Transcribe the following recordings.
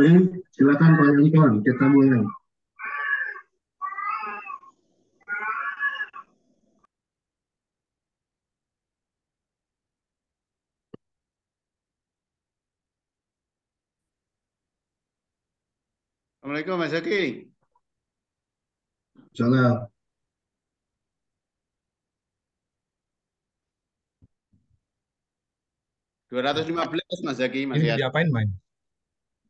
Paling silakan Pak Anton, kita mulai. Assalamualaikum Mas Zaki. Salam. 215 Mas Zaki Ini masih ada. diapain, Main?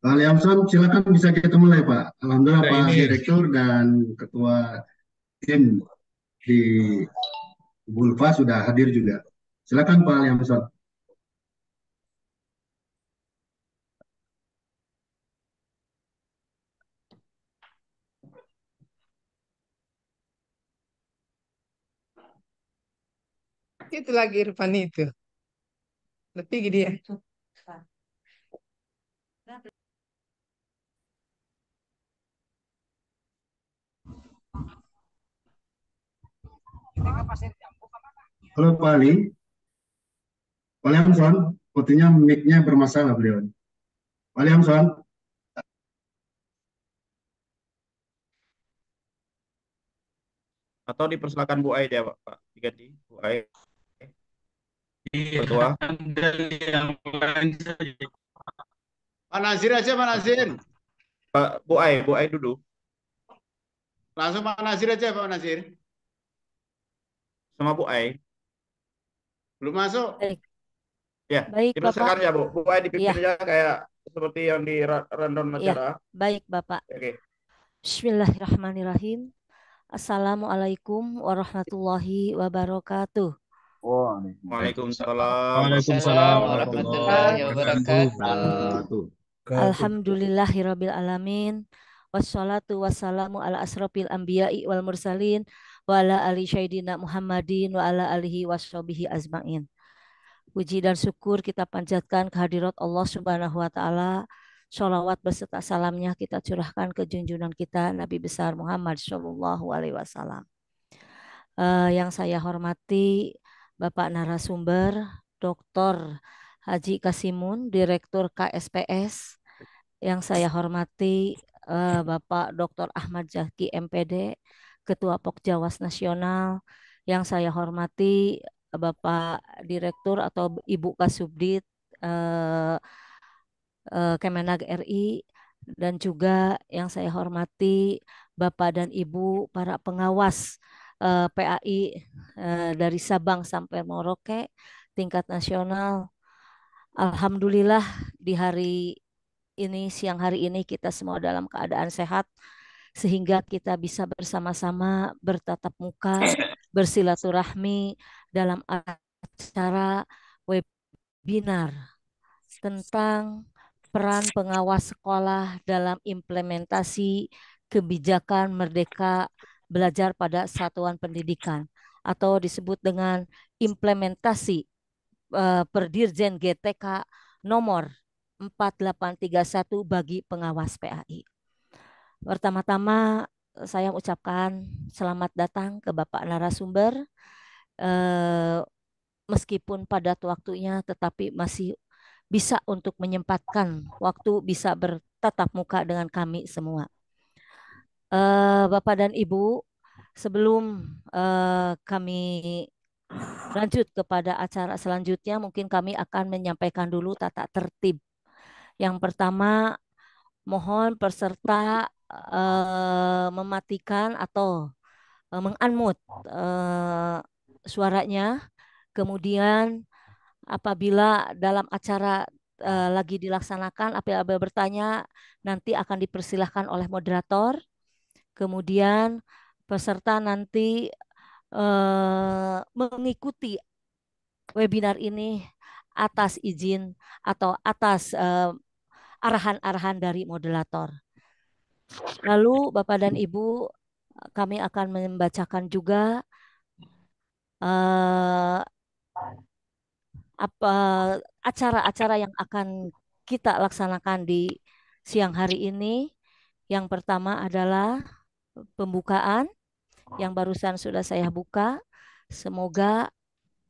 Pak Liamson, silakan bisa kita mulai Pak. Alhamdulillah Udah Pak ini. Direktur dan Ketua tim di Bulva sudah hadir juga. Silakan Pak Liamson. Itu lagi Irfan itu. Lebih dia. Halo Pak Ali, Pak Liamson, sepertinya mic-nya bermasalah beliau. Pak Liamson, Atau dipersilakan Bu Ai dia, Pak. Diganti Bu Ai, Iya, Ketua. dari yang lain saja. Pak Nazir aja Pak Nazir. Pak Bu Ai duduk Langsung Pak Nazir aja Pak Nazir. sama Bu Ai. Belum masuk. Baik, Ya, baik dipersilakan Bapak. ya Bu. Bu Ai dipimpin Ya, aja kayak seperti yang di rundown ya, acara. baik Bapak. Oke. Bismillahirrahmanirrahim. Assalamualaikum warahmatullahi wabarakatuh. Waalaikumsalam Waalaikumsalam warahmatullahi wabarakatuh. Alhamdulillahirabbil alamin. Wassalatu wassalamu ala asrofil anbiya'i wal mursalin wa ala ali syaidina Muhammadin wa ala alihi washabihi azmain. Puji dan syukur kita panjatkan kehadirat Allah Subhanahu wa taala. Sholawat beserta salamnya kita curahkan ke junjungan kita Nabi besar Muhammad Shallallahu alaihi wasallam. Yang saya hormati Bapak narasumber Dr. Haji Kasimun, Direktur KSPS. Yang saya hormati Bapak Dr. Ahmad Zaki MPD, Ketua Pokjawas Nasional. Yang saya hormati Bapak Direktur atau Ibu Kasubdit Kemenag RI, dan juga yang saya hormati Bapak dan Ibu para pengawas PAI dari Sabang sampai Merauke tingkat nasional. Alhamdulillah di hari ini, siang hari ini kita semua dalam keadaan sehat sehingga kita bisa bersama-sama bertatap muka, bersilaturahmi dalam acara webinar tentang peran pengawas sekolah dalam implementasi kebijakan Merdeka Belajar pada Satuan Pendidikan atau disebut dengan implementasi Perdirjen GTK nomor 4831 bagi pengawas PAI. Pertama-tama saya ucapkan selamat datang ke Bapak narasumber, meskipun padat waktunya tetapi masih bisa untuk menyempatkan waktu bisa bertatap muka dengan kami semua. Bapak dan Ibu, sebelum kami lanjut kepada acara selanjutnya, mungkin kami akan menyampaikan dulu tata tertib. Yang pertama, mohon peserta mematikan atau mengunmute suaranya. Kemudian apabila dalam acara lagi dilaksanakan, apabila bertanya nanti akan dipersilahkan oleh moderator. Kemudian peserta nanti mengikuti webinar ini atas izin atau atas arahan-arahan dari moderator. Lalu Bapak dan Ibu, kami akan membacakan juga acara-acara yang akan kita laksanakan di siang hari ini. Yang pertama adalah pembukaan yang barusan sudah saya buka. Semoga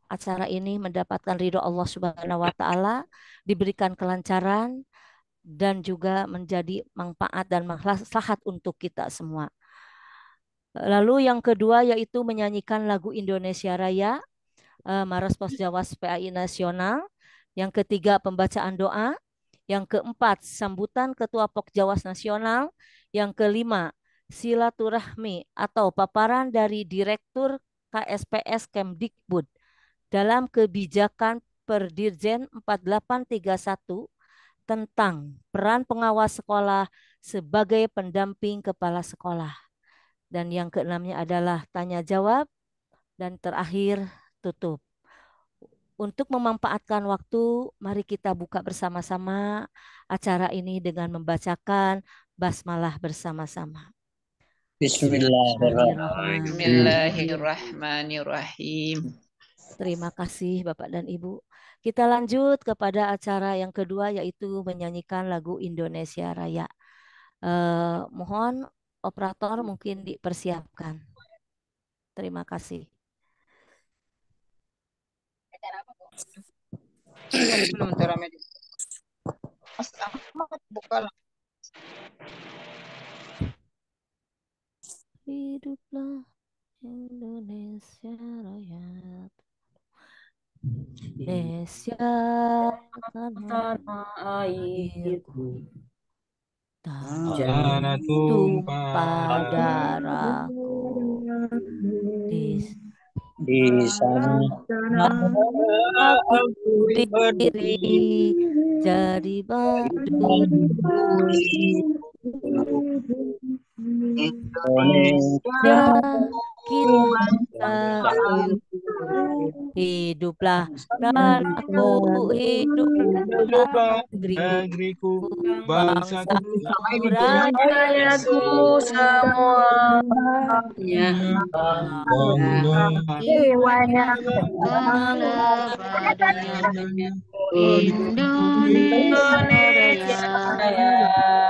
acara ini mendapatkan ridho Allah Subhanahu wa taala, diberikan kelancaran dan juga menjadi manfaat dan maslahat untuk kita semua. Lalu yang kedua yaitu menyanyikan lagu Indonesia Raya, Maros Pos Jawas PAI Nasional. Yang ketiga pembacaan doa. Yang keempat sambutan Ketua Pokjawas Nasional. Yang kelima silaturahmi atau paparan dari Direktur KSPS Kemdikbud dalam kebijakan Perdirjen 4831 tentang peran pengawas sekolah sebagai pendamping kepala sekolah. Dan yang keenamnya adalah tanya jawab. Dan terakhir tutup. Untuk memanfaatkan waktu, mari kita buka bersama-sama acara ini dengan membacakan basmalah bersama-sama. Bismillahirrahmanirrahim. Bismillahirrahmanirrahim. Terima kasih Bapak dan Ibu. Kita lanjut kepada acara yang kedua yaitu menyanyikan lagu Indonesia Raya. Mohon operator mungkin dipersiapkan. Terima kasih. Hiduplah Indonesia Raya. Indonesia tanah airku, Tanah tumpah darahku. Di sana Aku berdiri jadi batu Indonesia kita hiduplah tanahku, hiduplah negeriku, bangsaku, bangsaku, rakyatku semuanya. Jiwanya Indonesia Raya.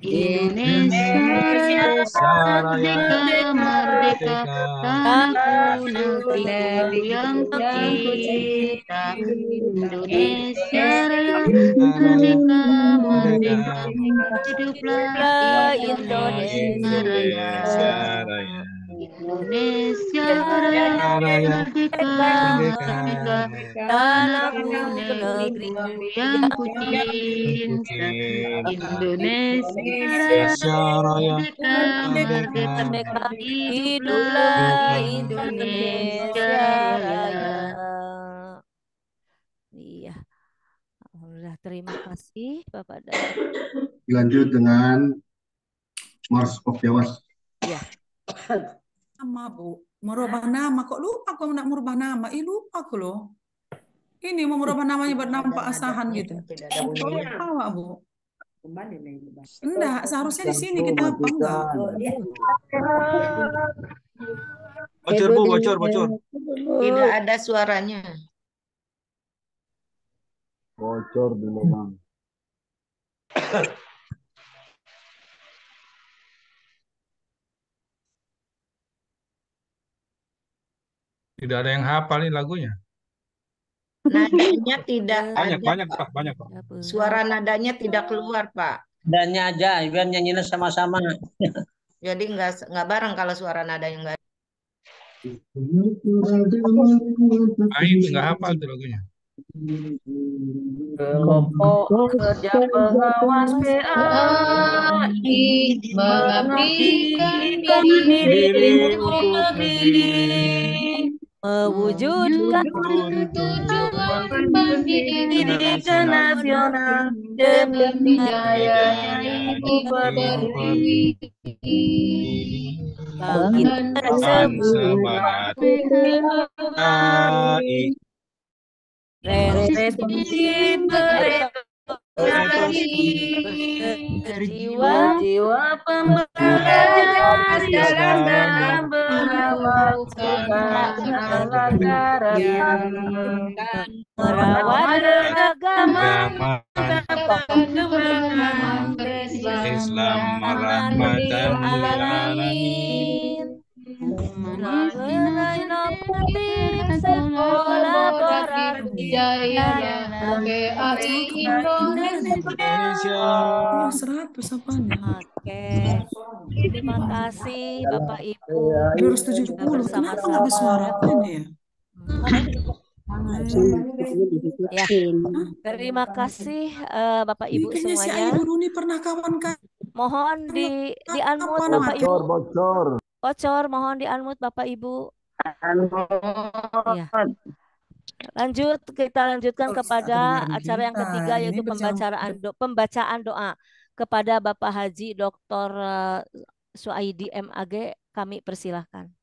Indonesia Raya, merdeka, tanahku negeriku yang kucinta. Indonesia Raya, merdeka, merdeka, hiduplah Indonesia Raya. Indonesia Raya, merdeka, merdeka, tanahku negeriku yang kucinta. Indonesia Raya, merdeka, merdeka, hiduplah Indonesia Raya. Iya. Alhamdulillah, terima kasih Bapak dan Dilanjut dengan Mars of Jawas. ya. Nama Bu, merubah nama kok lupa kok nak merubah nama? Lupa aku loh. Ini mau merubah namanya bernampak asahan gitu. Lupa Bu. Enggak, seharusnya di sini kita apa enggak? Bocor Bu, bocor. Tidak ada suaranya. Bocor dulu Bang. Tidak ada yang hafal nih lagunya. Nadanya tidak ada. Banyak Pak. Suara nadanya tidak keluar, Pak. dannya aja, biar nyanyinya sama-sama. Jadi nggak bareng kalau suara nada yang nggak. Itu nggak hafal tuh lagunya. Kelompok kerja pengawas PAI mengabdikan diri untuk negeri, mewujudkan tujuan pendidikan nasional demi jaya ibu berdiri. Bangkit sebuah PAI responsif berekspresi jiwa pembelajar dalam berlakukan negara merawat agama Islam rahmatan lil alamin. Inovatif, kolaboratif, Jaya PAI Indonesia. 100 apanya? Oke. Terima kasih Bapak Ibu 270. sudah Kenapa nggak bersama-sama. bersuara ini ya? Ya, terima kasih Bapak Ini Ibu kayaknya si semuanya. Ayu Runi pernah kawan-kawan. Mohon di unmute Apa Bapak Ibu. Bocor. Bocor, mohon di unmute Bapak Ibu. Ya. Lanjut, kita lanjutkan kepada acara yang ketiga Ini yaitu pembacaan doa kepada Bapak Haji Dr. Suaidi MAG. Kami persilahkan.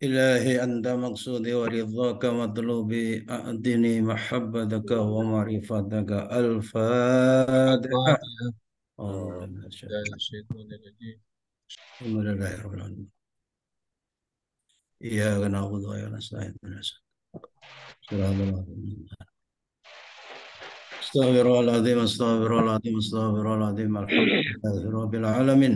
إلهي أنت مقصودي ورضاك مطلوبي أعطني محبتك ومعرفتك الفاتحة الحمد لله رب العالمين إياك نعبد وإياك نستعين استغفر الله العظيم استغفر الله العظيم استغفر الله العظيم الحمد لله رب العالمين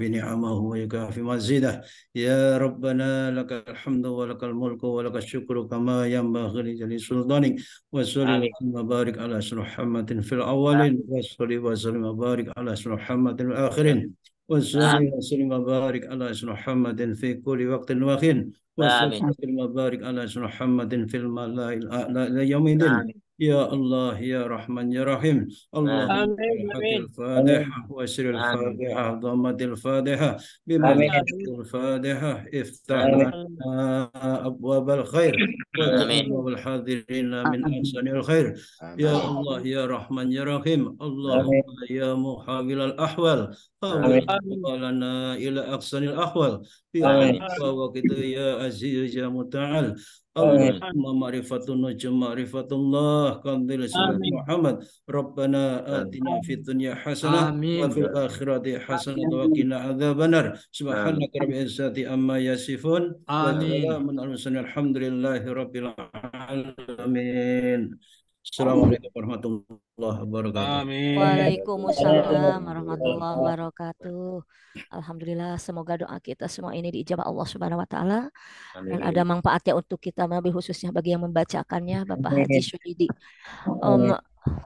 في نعمه ويكافي مزيده يا ربنا لك الحمد ولك الملك ولك الشكر كما ينبغي لجلال سلطانك وصلي وسلم وبارك على سيدنا محمد في الاولين وصلي وسلم وبارك على سيدنا محمد في الاخرين وصلي وسلم وبارك على سيدنا محمد في كل وقت وحين وصلي وسلم وبارك على سيدنا محمد في الملأ الأعلى يوم الدين يا الله يا رحمن يا رحيم اللهم بحق الفاتحة وسر الفاتحة ضمة الفاتحة بمنزلة الفاتحة افتح لنا أبواب الخير وجعلنا الحاضرين من أحسن الخير يا الله يا رحمن يا رحيم اللهم يا محاول الأحوال حول أحوالنا إلى أحسن الأحوال يا وقت يا عزيز يا متعال اللهم معرفة النجم معرفة الله قدر سيدنا محمد ربنا آتنا في الدنيا حسنة وفي الآخرة حسنة وقنا عذاب النار سبحانك رب العزة عما يصفون وسلام على المرسلين الحمد لله رب العالمين. Assalamualaikum warahmatullahi wabarakatuh. Waalaikumsalam warahmatullahi wabarakatuh. Alhamdulillah, semoga doa kita semua ini diijabah Allah Subhanahu wa taala dan ada manfaatnya untuk kita, lebih khususnya bagi yang membacakannya, Bapak Haji Suaidi.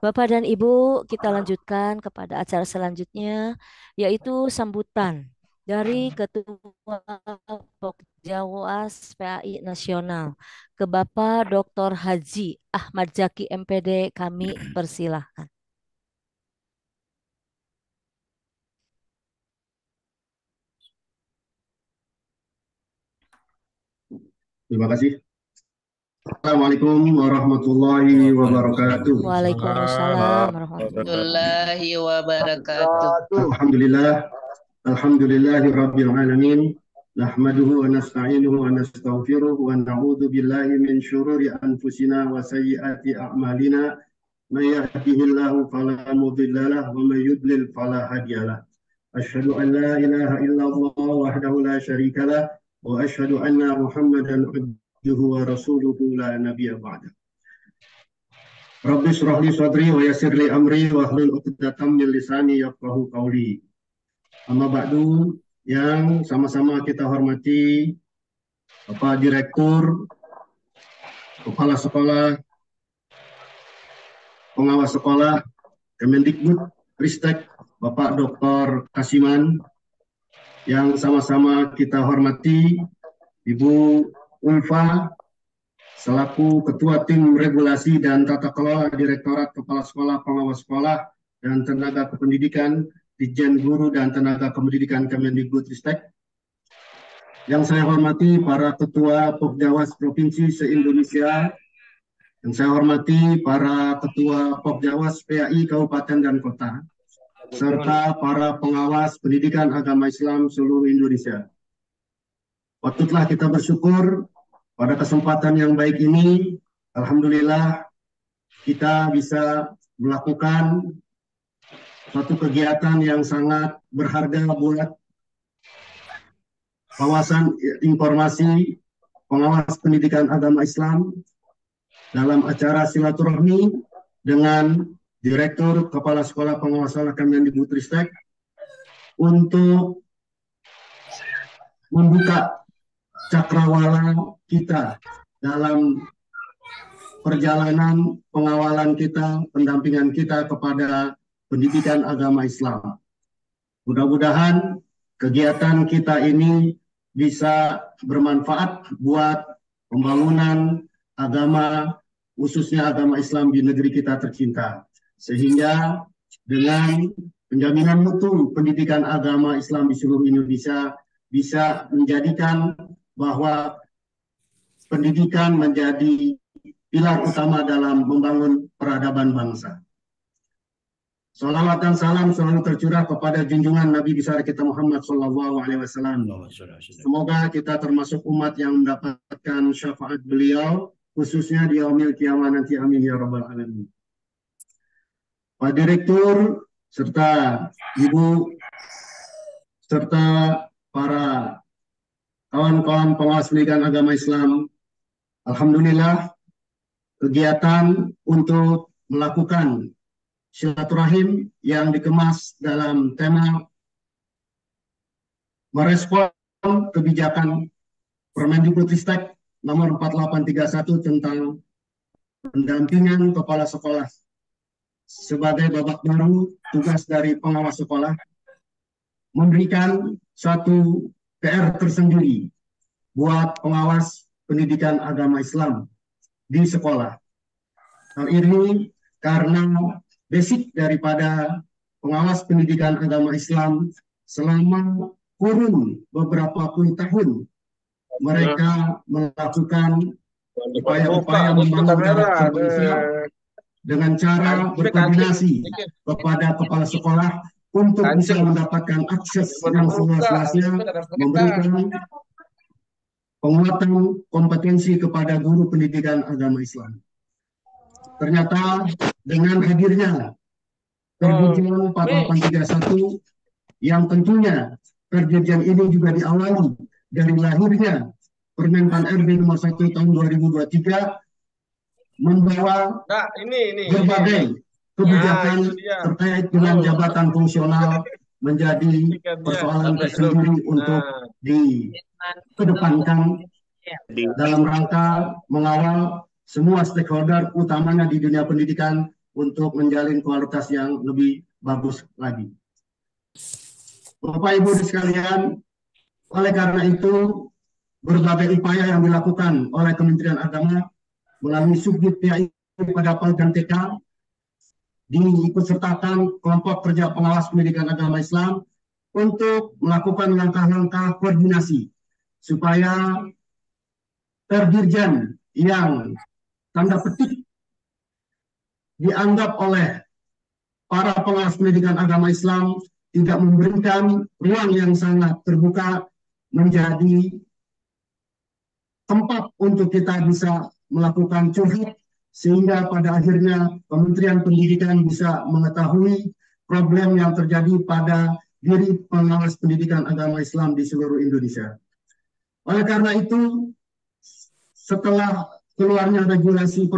Bapak dan Ibu, kita lanjutkan kepada acara selanjutnya yaitu sambutan dari Ketua Pokjawas PAI Nasional ke Bapak Dr. Haji Ahmad Zaki MPD. Kami persilahkan. Terima kasih. Assalamualaikum warahmatullahi wabarakatuh. Waalaikumsalam warahmatullahi wabarakatuh. Alhamdulillah. Alhamdulillahi rabbil alamin. Nahmaduhu wa nasta'inuhu wa nastaghfiruh wa na'udzu billahi min syururi anfusina wa sayyiati a'malina. May yahdihillahu fala mudilla lahu wa may yudlil fala hadiyalah. Asyhadu an la ilaha illallah wahdahu la syarika lah wa asyhadu anna Muhammadan abduhu wa rasuluhu la nabiyya ba'da. Rabbi shrah li sadri wa yassir li amri wa hlul 'uqdatam min lisani yafqahu qawli. Amma ba'du, yang sama-sama kita hormati Bapak Direktur, Kepala Sekolah, Pengawas Sekolah, Kemendikbud, Ristek, Bapak Dr. Kasiman, yang sama-sama kita hormati Ibu Ulfa, selaku Ketua Tim Regulasi dan Tata Kelola Direktorat Kepala Sekolah, Pengawas Sekolah, dan Tenaga Kependidikan, Ditjen Guru dan Tenaga Kependidikan Kemendikbudristek. Yang saya hormati para Ketua Pokjawas Provinsi se-Indonesia, yang saya hormati para Ketua Pokjawas PAI Kabupaten dan Kota, serta para pengawas pendidikan agama Islam seluruh Indonesia. Patutlah kita bersyukur pada kesempatan yang baik ini, alhamdulillah kita bisa melakukan suatu kegiatan yang sangat berharga buat kawasan informasi pengawas pendidikan agama Islam dalam acara silaturahmi dengan Direktur Kepala Sekolah Pengawasan Kemendikbudristek untuk membuka cakrawala kita dalam perjalanan pengawalan kita, pendampingan kita kepada pendidikan agama Islam. Mudah-mudahan kegiatan kita ini bisa bermanfaat buat pembangunan agama, khususnya agama Islam di negeri kita tercinta. Sehingga dengan penjaminan mutu pendidikan agama Islam di seluruh Indonesia bisa menjadikan bahwa pendidikan menjadi pilar utama dalam membangun peradaban bangsa. Salawat dan salam selalu tercurah kepada junjungan Nabi besar kita Muhammad SAW. Semoga kita termasuk umat yang mendapatkan syafaat beliau, khususnya di yaumil kiamah nanti. Amin ya rabbal alamin. Pak Direktur serta Ibu serta para kawan-kawan pengawas pendidikan agama Islam, alhamdulillah kegiatan untuk melakukan silaturahim yang dikemas dalam tema merespon kebijakan Permendikbudristek nomor 4831 tentang pendampingan kepala sekolah sebagai babak baru tugas dari pengawas sekolah memberikan satu PR tersendiri buat pengawas pendidikan agama Islam di sekolah. Hal ini karena basic daripada pengawas pendidikan agama Islam selama kurun beberapa puluh tahun mereka melakukan upaya-upaya membangun karakter bangsa dengan cara berkoordinasi kepada kepala sekolah untuk bisa mendapatkan akses yang seluas-luasnya, memberikan penguatan kompetensi kepada guru pendidikan agama Islam. Ternyata dengan hadirnya Perdirjen 4831 yang tentunya Perdirjen ini juga diawali dari lahirnya Permen Pan RB nomor 1 tahun 2023 membawa berbagai kebijakan terkait dengan jabatan fungsional menjadi persoalan tersendiri untuk dikedepankan dalam rangka mengawal semua stakeholder utamanya di dunia pendidikan untuk menjalin kualitas yang lebih bagus lagi. Bapak Ibu sekalian, oleh karena itu berbagai upaya yang dilakukan oleh Kementerian Agama melalui Subdit PAI pada PAL dan TK diikutsertakan kelompok kerja pengawas pendidikan agama Islam untuk melakukan langkah-langkah koordinasi supaya Perdirjen yang tanda petik dianggap oleh para pengawas pendidikan agama Islam tidak memberikan ruang yang sangat terbuka menjadi tempat untuk kita bisa melakukan curhat sehingga pada akhirnya Kementerian Pendidikan bisa mengetahui problem yang terjadi pada diri pengawas pendidikan agama Islam di seluruh Indonesia. Oleh karena itu, setelah keluarnya regulasi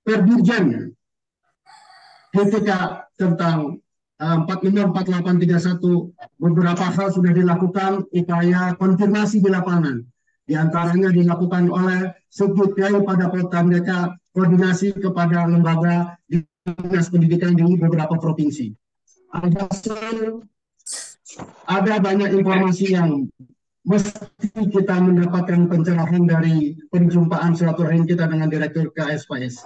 Perdirjen GTK tentang 454831, beberapa hal sudah dilakukan upaya konfirmasi di lapangan. Di antaranya dilakukan oleh Subdit PAI pada POTAN koordinasi kepada lembaga dinas pendidikan di beberapa provinsi. Ada banyak informasi yang mesti kita mendapatkan pencerahan dari perjumpaan silaturahim kita dengan Direktur KSPS.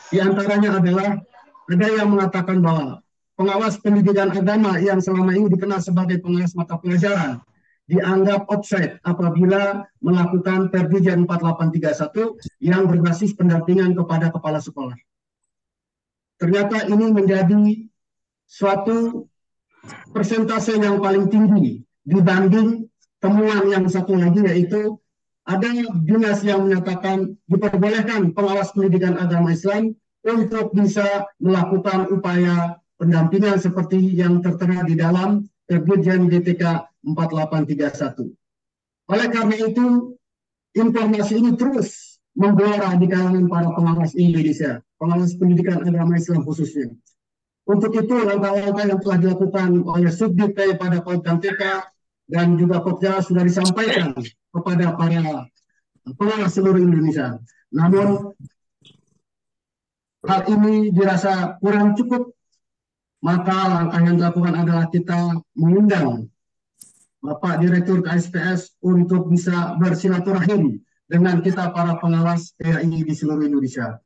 Di antaranya adalah ada yang mengatakan bahwa pengawas pendidikan agama yang selama ini dikenal sebagai pengawas mata pelajaran dianggap offside apabila melakukan Perdirjen 4831 yang berbasis pendampingan kepada kepala sekolah. Ternyata ini menjadi suatu persentase yang paling tinggi dibanding temuan yang satu lagi, yaitu ada dinas yang menyatakan diperbolehkan pengawas pendidikan agama Islam untuk bisa melakukan upaya pendampingan seperti yang tertera di dalam Perdirjen GTK 4831. Oleh karena itu, informasi ini terus menggelora di kalangan para pengawas Indonesia, pengawas pendidikan agama Islam khususnya. Untuk itu, langkah-langkah yang telah dilakukan oleh Subdit PAI pada POTAN TK dan juga Pokja sudah disampaikan kepada para pengawas seluruh Indonesia. Namun hal ini dirasa kurang cukup, maka langkah yang dilakukan adalah kita mengundang Bapak Direktur KSPS untuk bisa bersilaturahim dengan kita para pengawas PAI di seluruh Indonesia.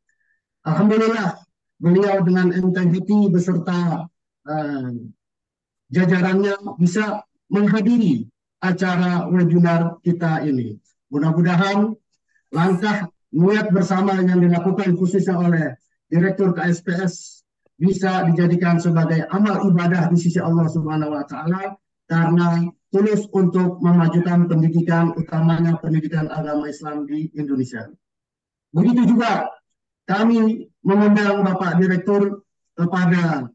Alhamdulillah, beliau dengan enteng hati beserta jajarannya bisa menghadiri acara webinar kita ini. Mudah-mudahan langkah niat bersama yang dilakukan khususnya oleh Direktur KSPS bisa dijadikan sebagai amal ibadah di sisi Allah Subhanahu wa taala karena tulus untuk memajukan pendidikan, utamanya pendidikan agama Islam di Indonesia. Begitu juga kami mengundang Bapak Direktur kepada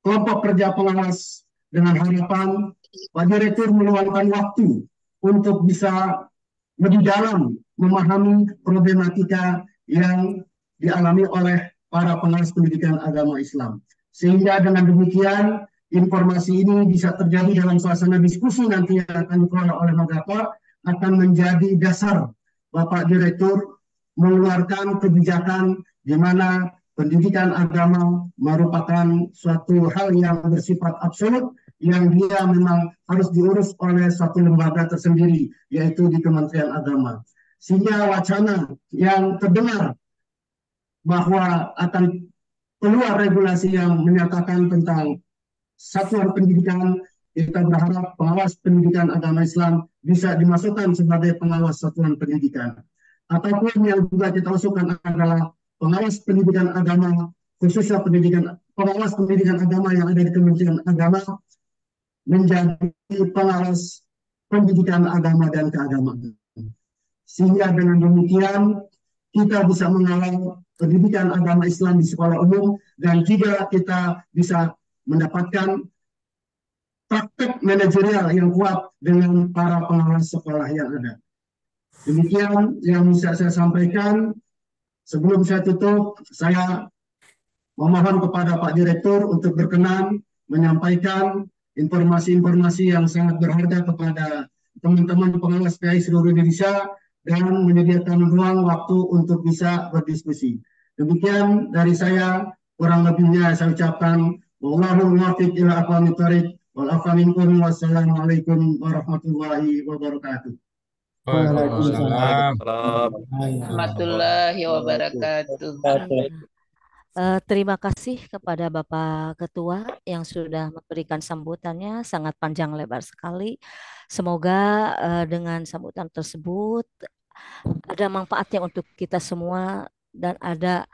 kelompok kerja pengawas dengan harapan Pak Direktur meluangkan waktu untuk bisa lebih dalam memahami problematika yang dialami oleh para pengawas pendidikan agama Islam. Sehingga dengan demikian informasi ini bisa terjadi dalam suasana diskusi nanti yang akan dikelola oleh Magator akan menjadi dasar Bapak Direktur mengeluarkan kebijakan di mana pendidikan agama merupakan suatu hal yang bersifat absolut yang dia memang harus diurus oleh satu lembaga tersendiri, yaitu di Kementerian Agama. Sehingga wacana yang terdengar bahwa akan keluar regulasi yang menyatakan tentang satuan pendidikan, kita berharap pengawas pendidikan agama Islam bisa dimasukkan sebagai pengawas satuan pendidikan. Ataupun yang juga kita usulkan adalah pengawas pendidikan agama, khususnya pengawas pendidikan agama yang ada di Kementerian Agama, menjadi pengawas pendidikan agama dan keagamaan. Sehingga dengan demikian kita bisa mengawal pendidikan agama Islam di sekolah umum dan juga kita bisa mendapatkan praktek manajerial yang kuat dengan para pengawas sekolah yang ada. Demikian yang bisa saya sampaikan. Sebelum saya tutup, saya memohon kepada Pak Direktur untuk berkenan menyampaikan informasi-informasi yang sangat berharga kepada teman-teman pengawas PAI seluruh Indonesia dan menyediakan ruang waktu untuk bisa berdiskusi. Demikian dari saya, kurang lebihnya saya ucapkan wallahu muwaffiq ila aqwamit thoriq wal afu minkum wassalamualaikum warahmatullahi wabarakatuh. Waalaikumsalam. Warahmatullahi wabarakatuh. Terima kasih kepada Bapak Ketua yang sudah memberikan sambutannya sangat panjang lebar sekali. Semoga dengan sambutan tersebut ada manfaatnya untuk kita semua dan ada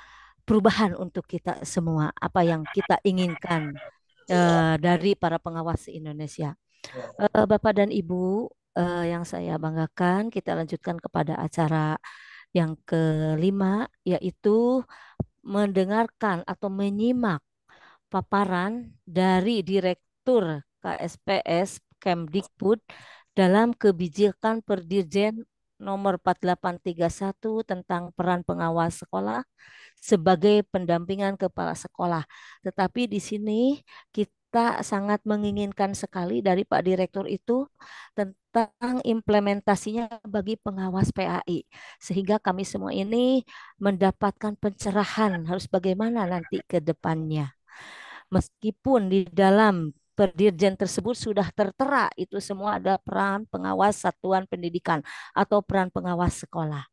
perubahan untuk kita semua apa yang kita inginkan dari para pengawas Indonesia. Bapak dan Ibu yang saya banggakan, kita lanjutkan kepada acara yang kelima, yaitu mendengarkan atau menyimak paparan dari Direktur KSPS Kemdikbud dalam kebijakan Perdirjen nomor 4831 tentang peran pengawas sekolah sebagai pendampingan kepala sekolah. Tetapi di sini kita sangat menginginkan sekali dari Pak Direktur itu tentang implementasinya bagi pengawas PAI. Sehingga kami semua ini mendapatkan pencerahan harus bagaimana nanti ke depannya. Meskipun di dalam Perdirjen tersebut sudah tertera itu semua ada peran pengawas satuan pendidikan atau peran pengawas sekolah.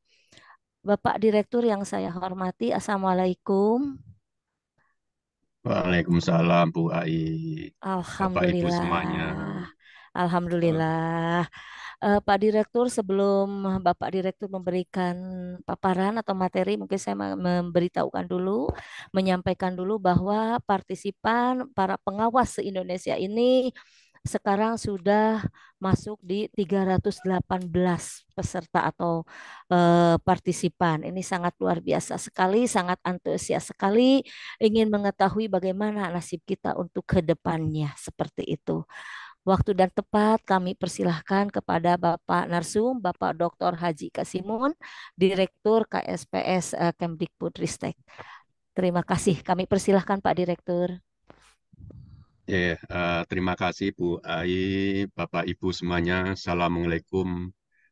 Bapak Direktur yang saya hormati, Assalamualaikum. Waalaikumsalam Bu Ai, Bapak Ibu semuanya. Alhamdulillah. Pak Direktur, sebelum Bapak Direktur memberikan paparan atau materi, mungkin saya memberitahukan dulu, menyampaikan dulu bahwa partisipan para pengawas se-Indonesia ini sekarang sudah masuk di 318 peserta atau partisipan. Ini sangat luar biasa sekali, sangat antusias sekali, ingin mengetahui bagaimana nasib kita untuk ke depannya, seperti itu. Waktu dan tepat kami persilahkan kepada Bapak Narsum, Bapak Dr. Haji Kasimun, Direktur KSPS Kemdikbudristek. Terima kasih. Kami persilahkan Pak Direktur. Terima kasih Bu Ai, Bapak Ibu semuanya. Assalamualaikum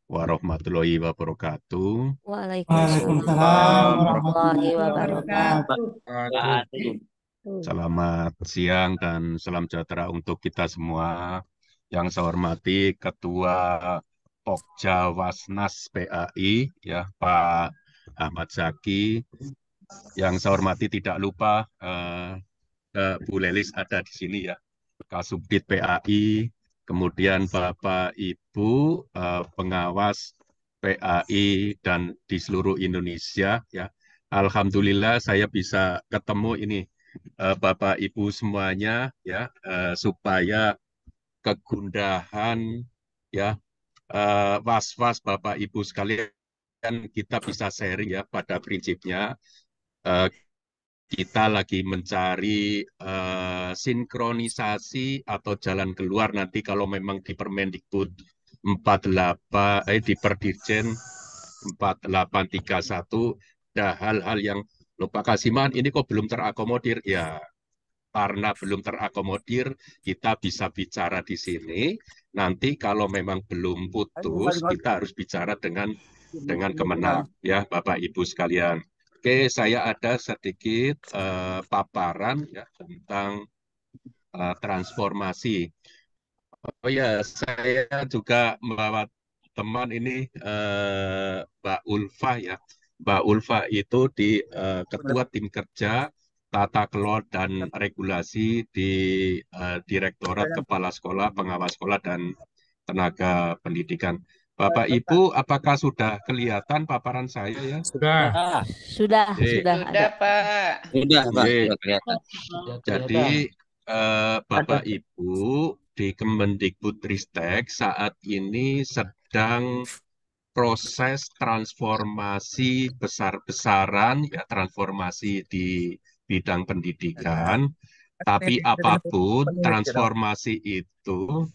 warahmatullahi wabarakatuh. Waalaikumsalam warahmatullahi wabarakatuh. Selamat siang dan salam sejahtera untuk kita semua. Yang saya hormati Ketua Pokja Wasnas PAI, ya Pak Ahmad Zaki. Yang saya hormati tidak lupa Bu Lelis ada di sini ya, Kasubdit PAI, kemudian Bapak Ibu pengawas PAI dan di seluruh Indonesia ya. Alhamdulillah saya bisa ketemu ini Bapak Ibu semuanya ya, supaya kegundahan ya, was-was Bapak Ibu sekalian kita bisa sharing ya. Pada prinsipnya kita lagi mencari sinkronisasi atau jalan keluar nanti kalau memang di Permendikbud 48 di Perdirjen 4831 ada hal-hal yang lupa Kasiman ini kok belum terakomodir ya, karena belum terakomodir kita bisa bicara di sini. Nanti kalau memang belum putus kita harus bicara dengan Kemenang ya Bapak Ibu sekalian. Oke, saya ada sedikit paparan ya tentang transformasi. Oh ya, saya juga membawa teman ini Mbak Ulfa ya. Mbak Ulfa itu di Ketua Tim Kerja Tata Kelola dan Regulasi di Direktorat Kepala Sekolah, Pengawas Sekolah dan Tenaga Pendidikan. Bapak Ibu, apakah sudah kelihatan paparan saya ya? Sudah. Sudah Sudah, ada. Pak. Sudah, Pak. Oke. Sudah kelihatan. Jadi Bapak Ibu di Kemendikbudristek saat ini sedang proses transformasi besar-besaran ya, transformasi di bidang pendidikan. Tapi apapun transformasi itu,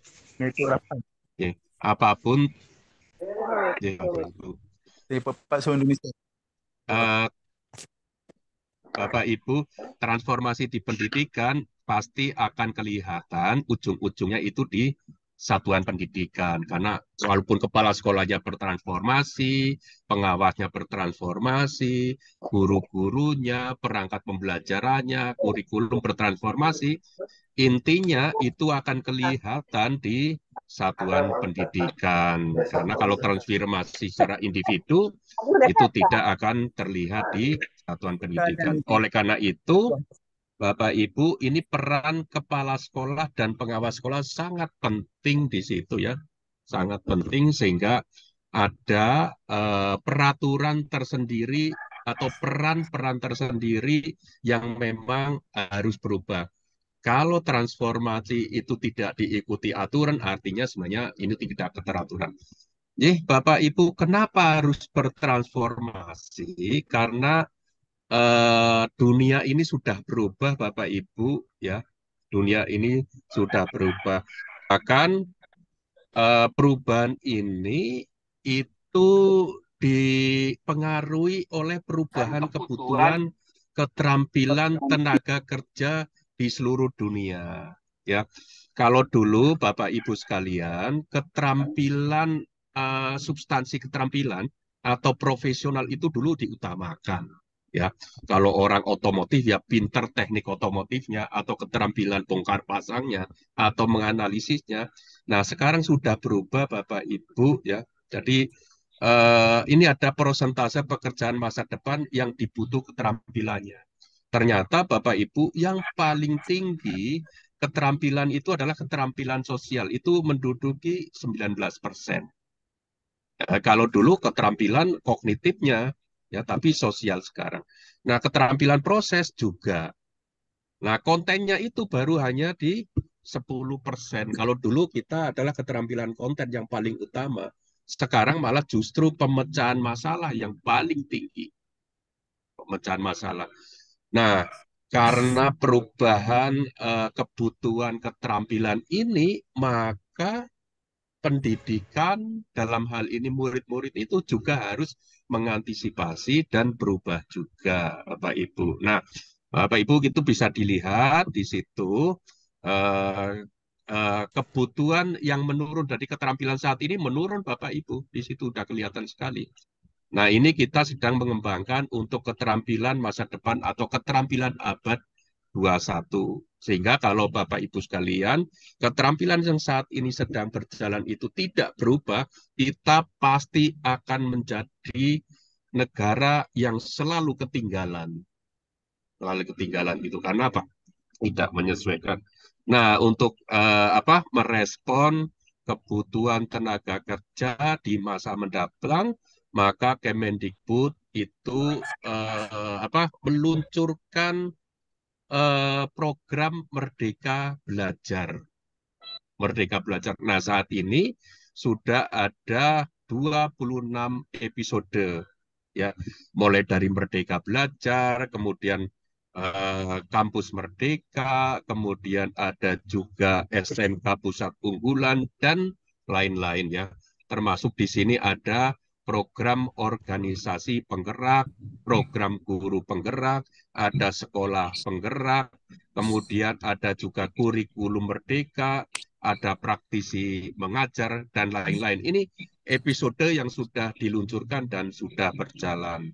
apapun Bapak Ibu, transformasi di pendidikan pasti akan kelihatan ujung-ujungnya itu di satuan pendidikan. Karena walaupun kepala sekolahnya bertransformasi, pengawasnya bertransformasi, guru-gurunya, perangkat pembelajarannya, kurikulum bertransformasi, intinya itu akan kelihatan di satuan pendidikan. Karena kalau transformasi secara individu, itu tidak akan terlihat di satuan pendidikan. Oleh karena itu, Bapak Ibu, ini peran kepala sekolah dan pengawas sekolah sangat penting di situ ya. Sangat penting sehingga ada peraturan tersendiri atau peran-peran tersendiri yang memang harus berubah. Kalau transformasi itu tidak diikuti aturan, artinya sebenarnya ini tidak keteraturan. Bapak Ibu, kenapa harus bertransformasi? Karena dunia ini sudah berubah, Bapak Ibu, ya. Dunia ini sudah berubah. Bahkan perubahan ini itu dipengaruhi oleh perubahan kebutuhan keterampilan tenaga kerja di seluruh dunia. Ya, kalau dulu Bapak Ibu sekalian, keterampilan substansi keterampilan atau profesional itu dulu diutamakan. Ya, kalau orang otomotif ya pinter teknik otomotifnya atau keterampilan bongkar pasangnya atau menganalisisnya. Nah, sekarang sudah berubah Bapak Ibu ya. Jadi ini ada persentase pekerjaan masa depan yang dibutuh keterampilannya. Ternyata Bapak Ibu yang paling tinggi keterampilan itu adalah keterampilan sosial, itu menduduki 19%. Kalau dulu keterampilan kognitifnya ya, tapi sosial sekarang. Nah, keterampilan proses juga. Nah, kontennya itu baru hanya di 10%. Kalau dulu kita adalah keterampilan konten yang paling utama. Sekarang malah justru pemecahan masalah yang paling tinggi. Pemecahan masalah. Nah, karena perubahan kebutuhan keterampilan ini, maka pendidikan dalam hal ini murid-murid itu juga harus mengantisipasi dan berubah juga, Bapak Ibu. Nah, Bapak Ibu itu bisa dilihat di situ kebutuhan yang menurun dari keterampilan saat ini menurun Bapak Ibu. Di situ udah kelihatan sekali. Nah, ini kita sedang mengembangkan untuk keterampilan masa depan atau keterampilan abad 21. Sehingga kalau Bapak Ibu sekalian, keterampilan yang saat ini sedang berjalan itu tidak berubah, kita pasti akan menjadi negara yang selalu ketinggalan. Selalu ketinggalan itu karena apa? Tidak menyesuaikan. Nah, untuk merespon kebutuhan tenaga kerja di masa mendatang, maka Kemendikbud itu meluncurkan program Merdeka Belajar. Merdeka Belajar. Nah, saat ini sudah ada 26 episode ya, mulai dari Merdeka Belajar, kemudian Kampus Merdeka, kemudian ada juga SMK Pusat Unggulan dan lain-lain ya. Termasuk di sini ada program organisasi penggerak, program guru penggerak, ada sekolah penggerak, kemudian ada juga kurikulum merdeka, ada praktisi mengajar, dan lain-lain. Ini episode yang sudah diluncurkan dan sudah berjalan.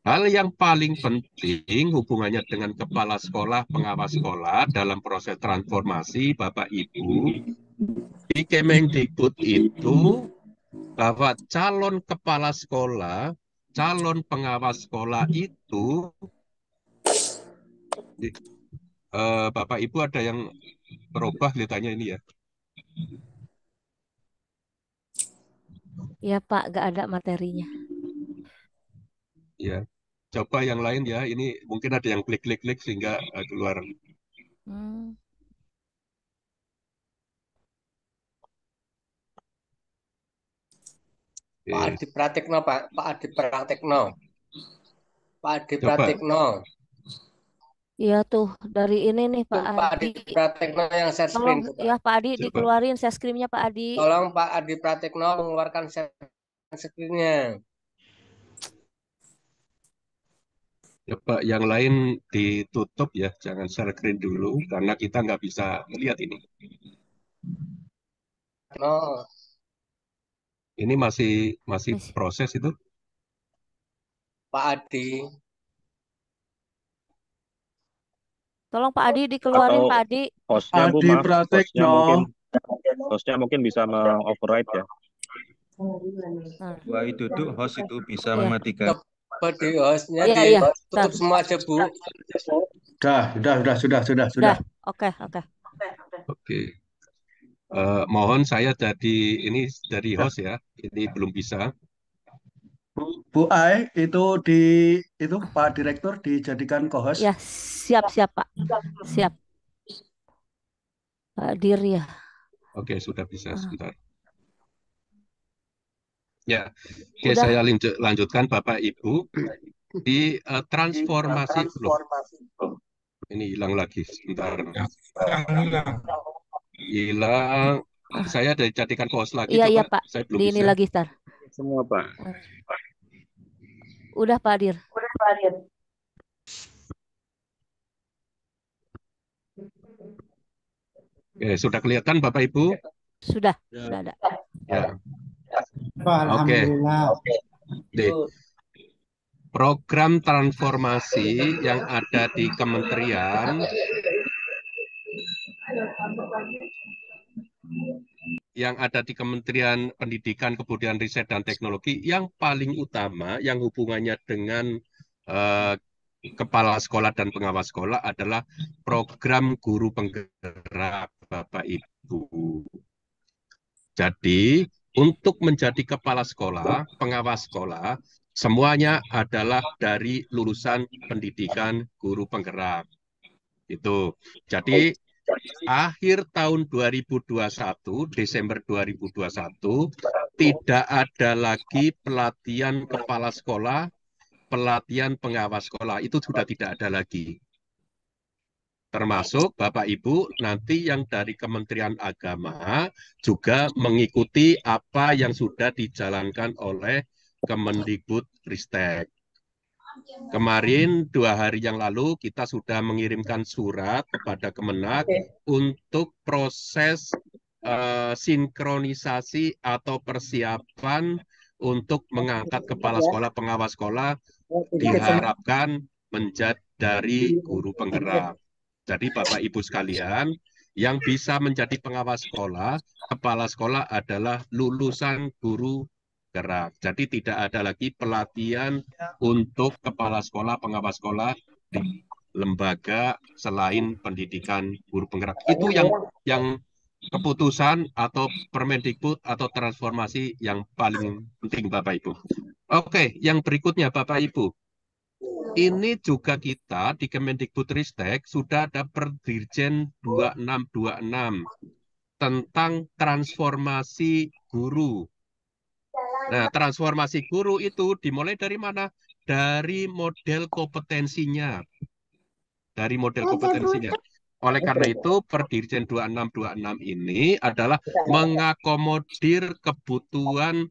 Hal yang paling penting hubungannya dengan kepala sekolah, pengawas sekolah dalam proses transformasi, Bapak Ibu, di Kemendikbud itu bahwa calon kepala sekolah, calon pengawas sekolah itu, Bapak Ibu ada yang berubah kelihatannya ini ya? Ya Pak, nggak ada materinya. Ya, coba yang lain ya. Ini mungkin ada yang klik-klik-klik sehingga keluar. Pak Adi Pratikno, Pak Adi Pratikno. Pak Adi Coba. Pratikno. Iya tuh, dari ini nih Pak Pak Adi Pratikno yang share screen. Tolong ya Pak Adi dikeluarin share screen-nya Pak Adi. Tolong Pak Adi Pratikno mengeluarkan share screen-nya. Coba yang lain ditutup ya, jangan share screen dulu karena kita nggak bisa melihat ini. No. Ini masih proses itu. Pak Adi. Tolong Pak Adi dikeluarin Pak Adi. Hostnya Bu, Adi maaf, Pratikno. hostnya mungkin bisa meng-override ya. Wah, itu tuh host itu bisa mematikan. Di hostnya Iya, tutup semua aja Bu. Sudah. Oke. Oke. Mohon saya jadi ini dari host ya. Ini belum bisa. Bu Ai itu Pak Direktur dijadikan co-host. Ya, siap Pak. Siap. Pak Dir ya. Oke, sudah bisa sebentar. Ya, oke, Udah. saya lanjutkan Bapak Ibu di transformasi. Loh, ini hilang lagi sebentar. Hilang. Saya dijadikan host lagi. Iya coba. Pak. Saya belum Di ini bisa. lagi Star. Semua Pak. Udah Pak Dir. Oke, sudah kelihatan Bapak Ibu? Sudah ada. Ya. Alhamdulillah. Oke. Program transformasi yang ada di kementerian Pendidikan, Kebudayaan, Riset, dan Teknologi yang paling utama yang hubungannya dengan kepala sekolah dan pengawas sekolah adalah program guru penggerak Bapak Ibu. Jadi untuk menjadi kepala sekolah, pengawas sekolah, semuanya adalah dari lulusan pendidikan guru penggerak. Itu. Jadi akhir tahun 2021, Desember 2021, tidak ada lagi pelatihan kepala sekolah, pelatihan pengawas sekolah. Itu sudah tidak ada lagi. Termasuk Bapak Ibu nanti yang dari Kementerian Agama juga mengikuti apa yang sudah dijalankan oleh Kemendikbud Ristek. Kemarin 2 hari yang lalu kita sudah mengirimkan surat kepada Kemenak untuk proses sinkronisasi atau persiapan untuk mengangkat kepala sekolah, pengawas sekolah diharapkan menjadi dari guru penggerak. Jadi Bapak Ibu sekalian, yang bisa menjadi pengawas sekolah, kepala sekolah adalah lulusan guru gerak. Jadi tidak ada lagi pelatihan untuk kepala sekolah, pengawas sekolah di lembaga selain pendidikan guru penggerak. Itu yang keputusan atau Permendikbud atau transformasi yang paling penting Bapak Ibu. Oke, yang berikutnya Bapak Ibu. Ini juga kita di Kemendikbudristek sudah ada Perdirjen 2626 tentang transformasi guru. Nah, transformasi guru itu dimulai dari mana? Dari model kompetensinya. Dari model kompetensinya. Oleh karena itu, Perdirjen 2626 ini adalah mengakomodir kebutuhan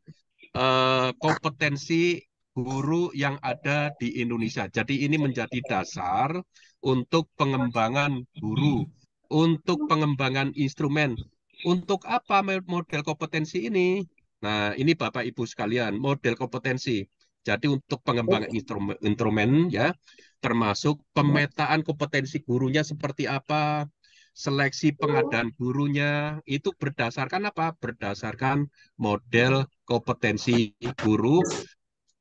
kompetensi guru yang ada di Indonesia. Jadi ini menjadi dasar untuk pengembangan guru, untuk pengembangan instrumen. Untuk apa model kompetensi ini? Nah, ini Bapak Ibu sekalian, model kompetensi. Jadi untuk pengembangan instrumen ya, termasuk pemetaan kompetensi gurunya seperti apa, seleksi pengadaan gurunya, itu berdasarkan apa? Berdasarkan model kompetensi guru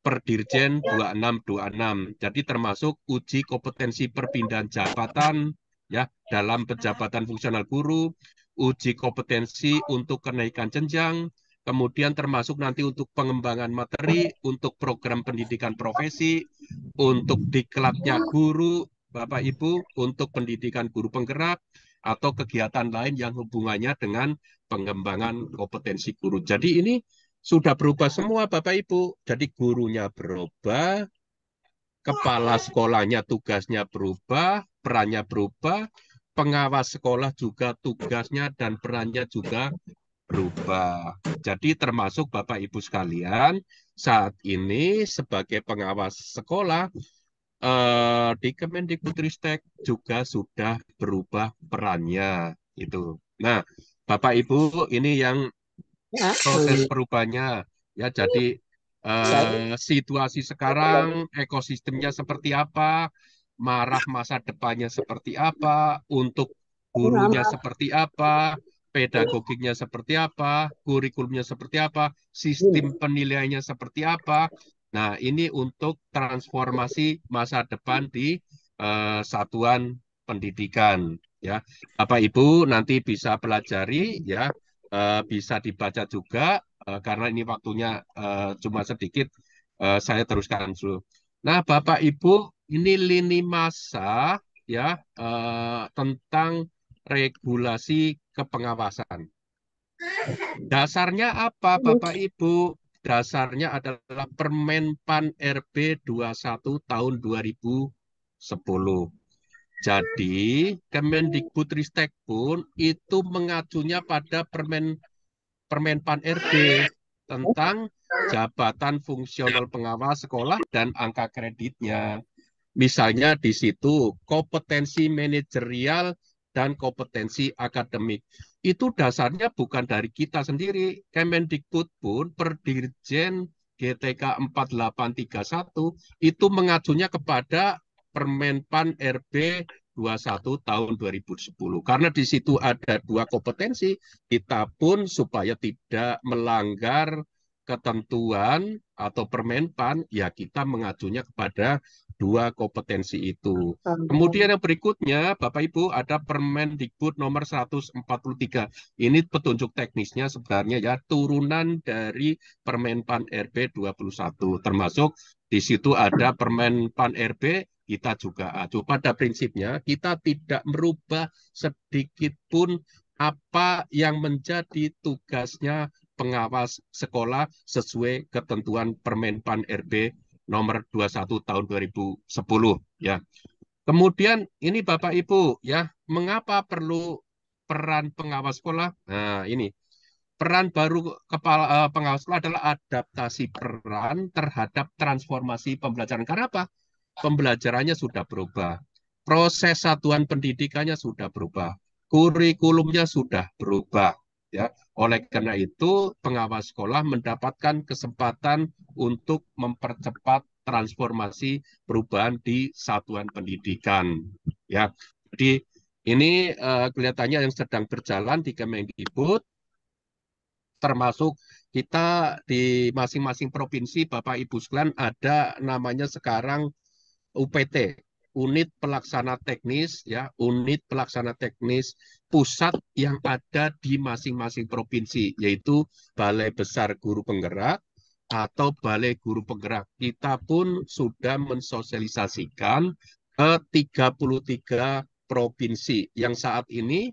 Perdirjen 2626. Jadi termasuk uji kompetensi perpindahan jabatan ya dalam penjabatan fungsional guru, uji kompetensi untuk kenaikan jenjang, kemudian termasuk nanti untuk pengembangan materi, untuk program pendidikan profesi, untuk diklatnya guru, Bapak Ibu, untuk pendidikan guru penggerak, atau kegiatan lain yang hubungannya dengan pengembangan kompetensi guru. Jadi ini sudah berubah semua Bapak Ibu. Jadi gurunya berubah, kepala sekolahnya tugasnya berubah, perannya berubah, pengawas sekolah juga tugasnya dan perannya juga berubah. Jadi termasuk Bapak Ibu sekalian, saat ini sebagai pengawas sekolah di Kemendikbudristek juga sudah berubah perannya itu. Nah, Bapak Ibu ini yang proses perubahannya ya. Jadi situasi sekarang ekosistemnya seperti apa, marah masa depannya seperti apa, untuk gurunya seperti apa, pedagogiknya seperti apa, kurikulumnya seperti apa, sistem penilaiannya seperti apa. Nah, ini untuk transformasi masa depan di satuan pendidikan ya. Bapak Ibu nanti bisa pelajari ya. Bisa dibaca juga karena ini waktunya cuma sedikit, saya teruskan dulu. Nah, Bapak Ibu, ini lini masa ya tentang regulasi kepengawasan. Dasarnya apa, Bapak Ibu? Dasarnya adalah Permen-PAN RB 21 tahun 2010. Jadi Kemendikbudristek pun itu mengacunya pada Permen-PAN RB tentang jabatan fungsional pengawas sekolah dan angka kreditnya. Misalnya di situ kompetensi manajerial dan kompetensi akademik. Itu dasarnya bukan dari kita sendiri. Kemendikbud pun Perdirjen GTK 4831 itu mengacunya kepada Permen-PAN RB 21 tahun 2010. Karena di situ ada 2 kompetensi, kita pun supaya tidak melanggar ketentuan atau Permen-PAN, ya kita mengacunya kepada 2 kompetensi itu. Kemudian yang berikutnya, Bapak Ibu, ada Permendikbud nomor 143. Ini petunjuk teknisnya sebenarnya ya, turunan dari Permen-PAN RB 21. Termasuk di situ ada Permen-PAN RB, kita juga acu. Pada prinsipnya kita tidak merubah sedikit pun apa yang menjadi tugasnya pengawas sekolah sesuai ketentuan Permen-PAN RB nomor 21 tahun 2010 ya. Kemudian ini Bapak Ibu ya, mengapa perlu peran pengawas sekolah? Nah, ini peran baru kepala pengawas sekolah adalah adaptasi peran terhadap transformasi pembelajaran. Karena apa? pembelajarannya sudah berubah, proses satuan pendidikannya sudah berubah, kurikulumnya sudah berubah. Ya, oleh karena itu pengawas sekolah mendapatkan kesempatan untuk mempercepat transformasi perubahan di satuan pendidikan. Ya, jadi ini kelihatannya yang sedang berjalan di Kemendikbud, termasuk kita di masing-masing provinsi, Bapak Ibu sekalian, ada namanya sekarang UPT, unit pelaksana teknis, ya, unit pelaksana teknis pusat yang ada di masing-masing provinsi, yaitu Balai Besar Guru Penggerak atau Balai Guru Penggerak. Kita pun sudah mensosialisasikan ke 33 provinsi yang saat ini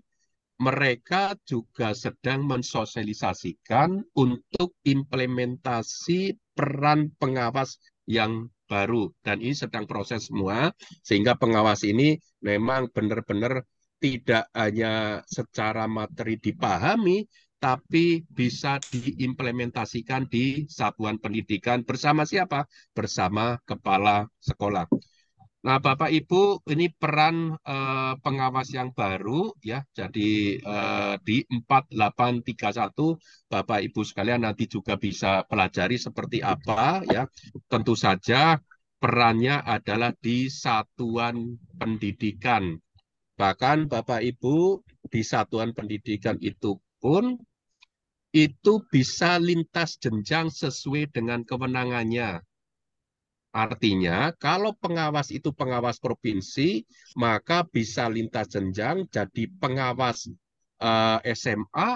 mereka juga sedang mensosialisasikan untuk implementasi peran pengawas yang baru. Dan ini sedang proses semua, sehingga pengawas ini memang benar-benar tidak hanya secara materi dipahami, tapi bisa diimplementasikan di satuan pendidikan bersama siapa? Bersama kepala sekolah. Nah, Bapak Ibu, ini peran pengawas yang baru ya. Jadi di 4831 Bapak Ibu sekalian nanti juga bisa pelajari seperti apa ya. Tentu saja perannya adalah di satuan pendidikan. Bahkan Bapak Ibu di satuan pendidikan itu pun itu bisa lintas jenjang sesuai dengan kewenangannya. Artinya, kalau pengawas itu pengawas provinsi, maka bisa lintas jenjang jadi pengawas SMA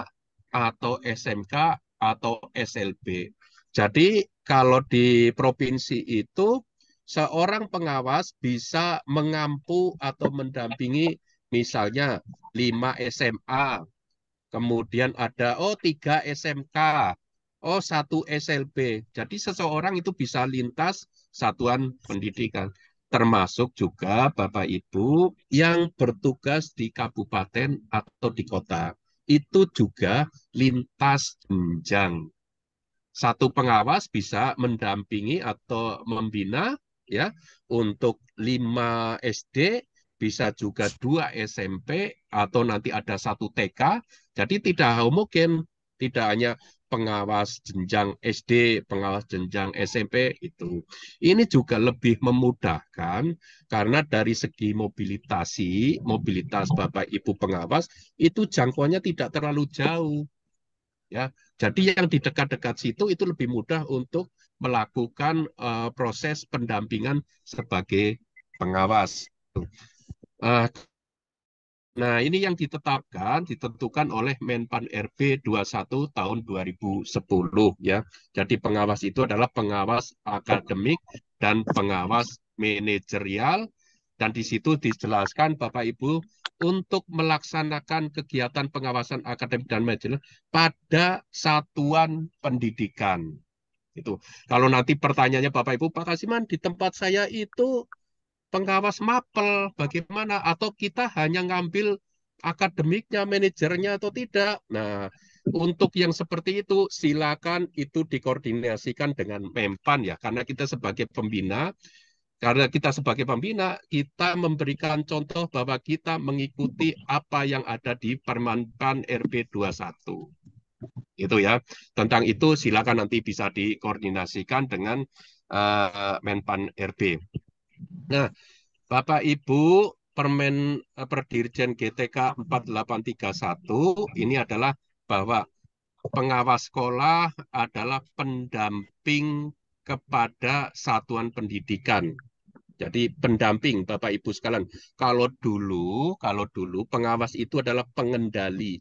atau SMK atau SLB. Jadi, kalau di provinsi itu, seorang pengawas bisa mengampu atau mendampingi misalnya 5 SMA, kemudian ada 3 SMK, 1 SLB. Jadi seseorang itu bisa lintas satuan pendidikan. Termasuk juga Bapak Ibu yang bertugas di kabupaten atau di kota. Itu juga lintas jenjang. Satu pengawas bisa mendampingi atau membina ya untuk 5 SD, bisa juga 2 SMP atau nanti ada 1 TK. Jadi tidak homogen, tidak hanya pengawas jenjang SD, pengawas jenjang SMP itu. Ini juga lebih memudahkan karena dari segi mobilitas Bapak Ibu pengawas itu jangkauannya tidak terlalu jauh. Ya, jadi yang di dekat-dekat situ itu lebih mudah untuk melakukan proses pendampingan sebagai pengawas. Nah, ini yang ditentukan oleh Menpan RB 21 tahun 2010 ya. Jadi pengawas itu adalah pengawas akademik dan pengawas manajerial, dan di situ dijelaskan Bapak Ibu untuk melaksanakan kegiatan pengawasan akademik dan manajerial pada satuan pendidikan. Itu. Kalau nanti pertanyaannya Bapak Ibu, Pak Kasiman, di tempat saya itu pengawas mapel bagaimana, atau kita hanya ngambil akademiknya, manajernya atau tidak. Nah, untuk yang seperti itu silakan itu dikoordinasikan dengan Menpan ya, karena kita sebagai pembina kita memberikan contoh bahwa kita mengikuti apa yang ada di Permenpan RB 21. Itu ya. Tentang itu silakan nanti bisa dikoordinasikan dengan Menpan RB. Nah, Bapak Ibu, Perdirjen GTK 4831 ini adalah bahwa pengawas sekolah adalah pendamping kepada satuan pendidikan. Jadi pendamping Bapak Ibu sekalian. Kalau dulu pengawas itu adalah pengendali.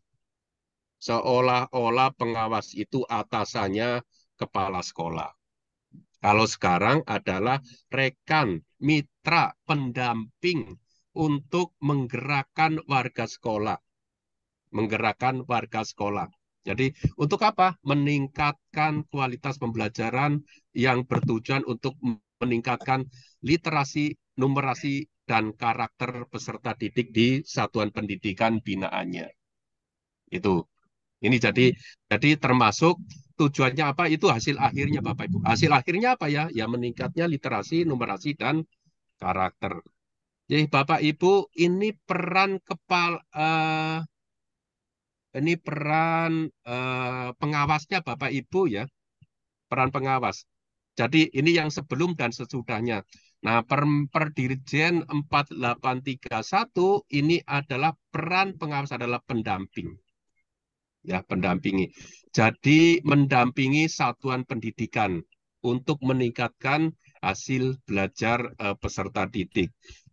Seolah-olah pengawas itu atasannya kepala sekolah. Kalau sekarang adalah rekan, mitra, pendamping untuk menggerakkan warga sekolah. Jadi untuk apa? Meningkatkan kualitas pembelajaran yang bertujuan untuk meningkatkan literasi, numerasi, dan karakter peserta didik di satuan pendidikan binaannya. Itu. Ini jadi termasuk tujuannya apa? Itu hasil akhirnya Bapak Ibu. Hasil akhirnya apa ya? Ya meningkatnya literasi, numerasi, dan karakter. Jadi Bapak Ibu, ini peran pengawasnya Bapak Ibu ya, peran pengawas. Jadi ini yang sebelum dan sesudahnya. Nah, Perdirjen 4831 ini adalah peran pengawas, adalah pendamping. Ya, pendampingi. Jadi mendampingi satuan pendidikan untuk meningkatkan hasil belajar peserta didik.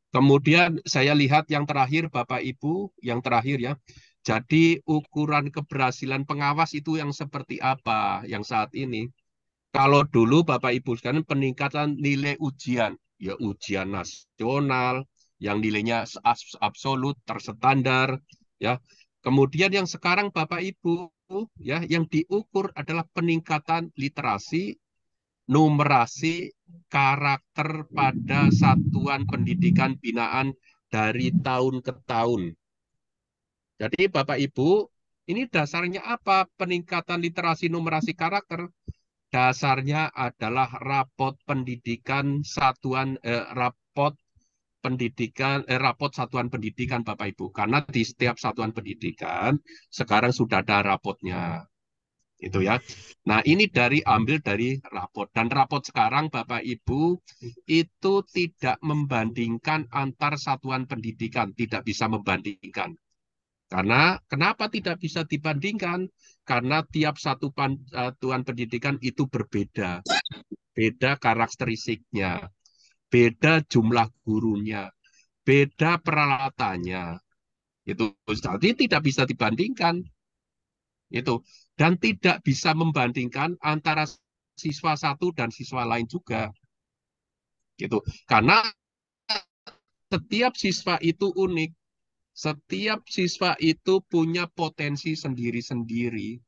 Kemudian saya lihat yang terakhir Bapak Ibu, yang terakhir ya. Jadi ukuran keberhasilan pengawas itu yang seperti apa yang saat ini? Kalau dulu Bapak Ibu sekalian peningkatan nilai ujian, ya ujian nasional yang nilainya absolut terstandar, ya. Kemudian yang sekarang Bapak Ibu ya yang diukur adalah peningkatan literasi, numerasi, karakter pada satuan pendidikan binaan dari tahun ke tahun. Jadi Bapak Ibu, ini dasarnya apa? Peningkatan literasi, numerasi, karakter. Dasarnya adalah rapot pendidikan rapot satuan pendidikan Bapak Ibu. Karena di setiap satuan pendidikan sekarang sudah ada rapotnya. Itu ya. Nah, ini ambil dari rapot, dan rapot sekarang Bapak Ibu itu tidak membandingkan antar satuan pendidikan, tidak bisa membandingkan. Karena kenapa tidak bisa dibandingkan? Karena tiap satuan pendidikan itu berbeda. Beda karakteristiknya, beda jumlah gurunya, beda peralatannya. Itu jadi tidak bisa dibandingkan. Itu, dan tidak bisa membandingkan antara siswa satu dan siswa lain juga. Gitu. Karena setiap siswa itu unik. Setiap siswa itu punya potensi sendiri-sendiri.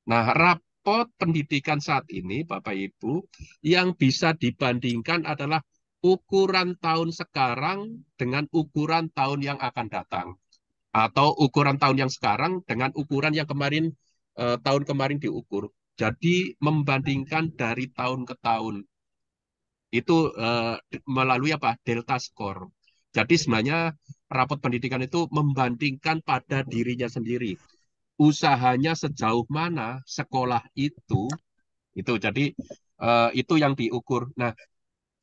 Nah, rapot pendidikan saat ini, Bapak Ibu, yang bisa dibandingkan adalah ukuran tahun sekarang dengan ukuran tahun yang akan datang. Atau ukuran tahun yang sekarang dengan ukuran yang tahun kemarin diukur. Jadi membandingkan dari tahun ke tahun. Itu melalui apa? Delta score. Jadi sebenarnya rapot pendidikan itu membandingkan pada dirinya sendiri. Usahanya sejauh mana sekolah itu jadi itu yang diukur. Nah,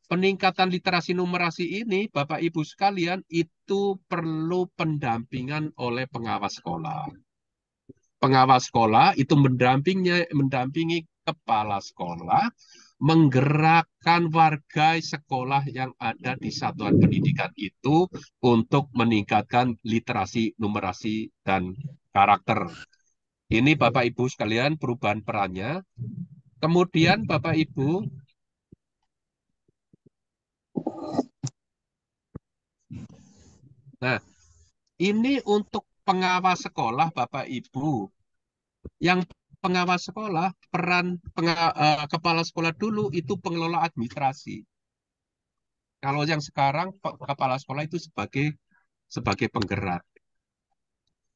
peningkatan literasi numerasi ini Bapak Ibu sekalian itu perlu pendampingan oleh pengawas sekolah. Pengawas sekolah itu mendampingi kepala sekolah, menggerakkan warga sekolah yang ada di satuan pendidikan itu untuk meningkatkan literasi, numerasi, dan karakter. Ini Bapak Ibu sekalian perubahan perannya. Kemudian Bapak Ibu, nah ini untuk pengawas sekolah Bapak Ibu. Yang pengawas sekolah, peran kepala sekolah dulu itu pengelola administrasi. Kalau yang sekarang kepala sekolah itu sebagai penggerak.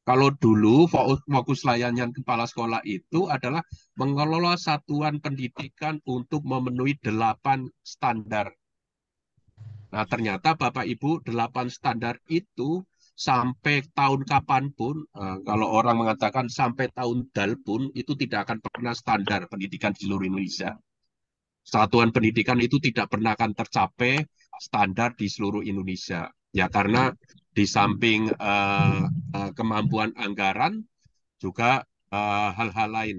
Kalau dulu fokus layanan kepala sekolah itu adalah mengelola satuan pendidikan untuk memenuhi 8 standar. Nah, ternyata Bapak Ibu 8 standar itu sampai tahun kapanpun, kalau orang mengatakan sampai tahun DAL pun, itu tidak akan pernah standar pendidikan di seluruh Indonesia. Satuan pendidikan itu tidak pernah akan tercapai standar di seluruh Indonesia. Ya, karena di samping kemampuan anggaran, juga hal-hal lain.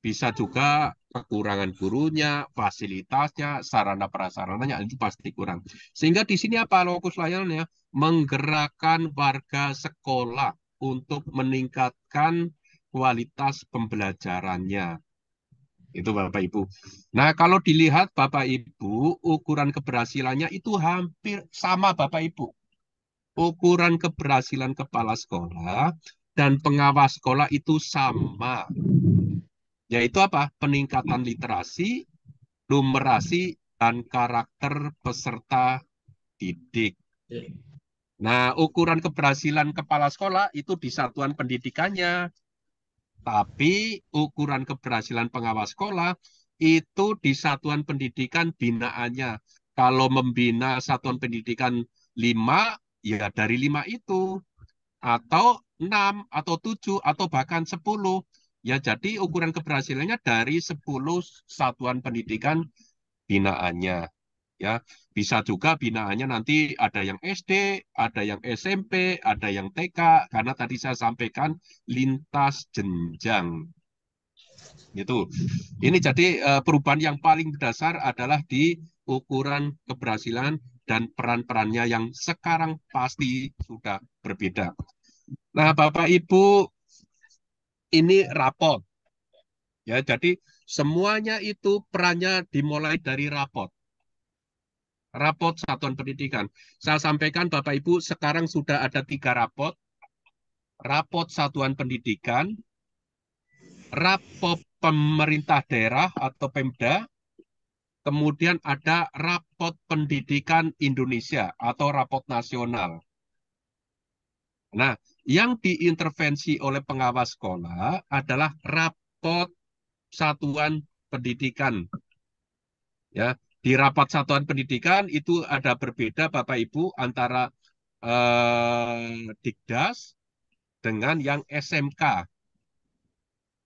Bisa juga kekurangan gurunya, fasilitasnya, sarana prasarananya itu pasti kurang. Sehingga di sini apa fokus layanannya? Menggerakkan warga sekolah untuk meningkatkan kualitas pembelajarannya. Itu Bapak Ibu. Nah, kalau dilihat Bapak Ibu, ukuran keberhasilannya itu hampir sama Bapak Ibu. Ukuran keberhasilan kepala sekolah dan pengawas sekolah itu sama. Yaitu apa? Peningkatan literasi, numerasi, dan karakter peserta didik. Nah, ukuran keberhasilan kepala sekolah itu di satuan pendidikannya. Tapi ukuran keberhasilan pengawas sekolah itu di satuan pendidikan binaannya. Kalau membina satuan pendidikan 5, ya dari 5 itu. Atau 6, atau 7, atau bahkan 10. Ya, jadi ukuran keberhasilannya dari 10 satuan pendidikan binaannya. Ya, bisa juga binaannya nanti ada yang SD, ada yang SMP, ada yang TK, karena tadi saya sampaikan lintas jenjang. Gitu. Ini jadi perubahan yang paling dasar adalah di ukuran keberhasilan dan peran-perannya yang sekarang pasti sudah berbeda. Nah, Bapak Ibu, ini rapot. Ya, jadi semuanya itu perannya dimulai dari rapot. Rapot satuan pendidikan. Saya sampaikan Bapak Ibu, sekarang sudah ada 3 rapot. Rapot satuan pendidikan, rapot pemerintah daerah atau Pemda, kemudian ada rapot pendidikan Indonesia atau rapot nasional. Nah, yang diintervensi oleh pengawas sekolah adalah rapot satuan pendidikan. Ya, di rapat satuan pendidikan itu ada berbeda Bapak Ibu antara Dikdas dengan yang SMK.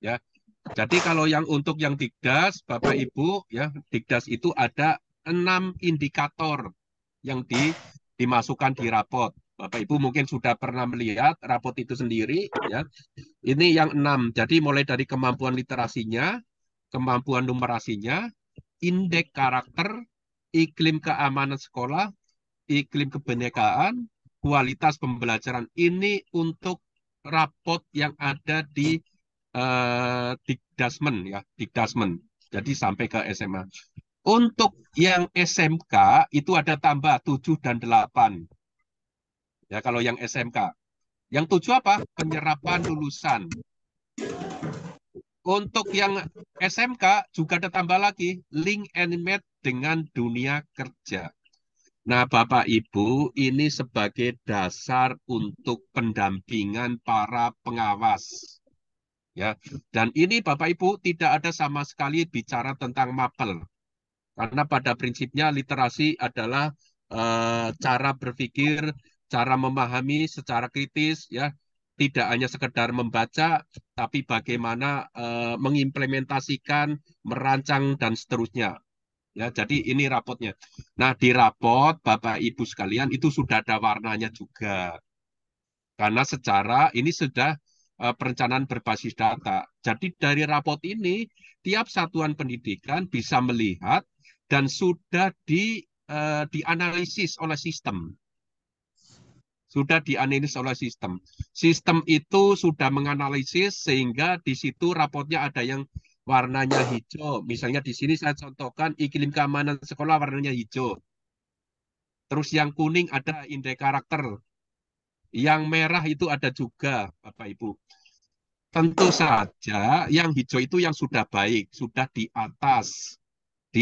Ya. Jadi kalau yang untuk yang Dikdas Bapak Ibu ya, Dikdas itu ada 6 indikator yang dimasukkan di rapot. Bapak Ibu mungkin sudah pernah melihat rapot itu sendiri ya. Ini yang 6. Jadi mulai dari kemampuan literasinya, kemampuan numerasinya, indeks karakter, iklim keamanan sekolah, iklim kebinekaan, kualitas pembelajaran. Ini untuk rapot yang ada di Dikdasmen ya, Dikdasmen. Jadi sampai ke SMA. Untuk yang SMK itu ada tambah 7 dan 8. Ya, kalau yang SMK. Yang 7 apa? Penyerapan lulusan. Untuk yang SMK juga ada tambah lagi, link and match dengan dunia kerja. Nah, Bapak Ibu, ini sebagai dasar untuk pendampingan para pengawas. Ya, dan ini Bapak Ibu tidak ada sama sekali bicara tentang mapel. Karena pada prinsipnya literasi adalah cara berpikir, cara memahami secara kritis ya. Tidak hanya sekedar membaca, tapi bagaimana mengimplementasikan, merancang, dan seterusnya. Ya, jadi ini rapotnya. Nah, di rapot, Bapak Ibu sekalian, itu sudah ada warnanya juga. Karena secara ini sudah perencanaan berbasis data. Jadi dari rapot ini, tiap satuan pendidikan bisa melihat dan sudah dianalisis oleh sistem. Sudah dianalisis oleh sistem. Sistem itu sudah menganalisis sehingga di situ rapotnya ada yang warnanya hijau. Misalnya di sini saya contohkan iklim keamanan sekolah warnanya hijau. Terus yang kuning ada indeks karakter. Yang merah itu ada juga, Bapak Ibu. Tentu saja yang hijau itu yang sudah baik, sudah di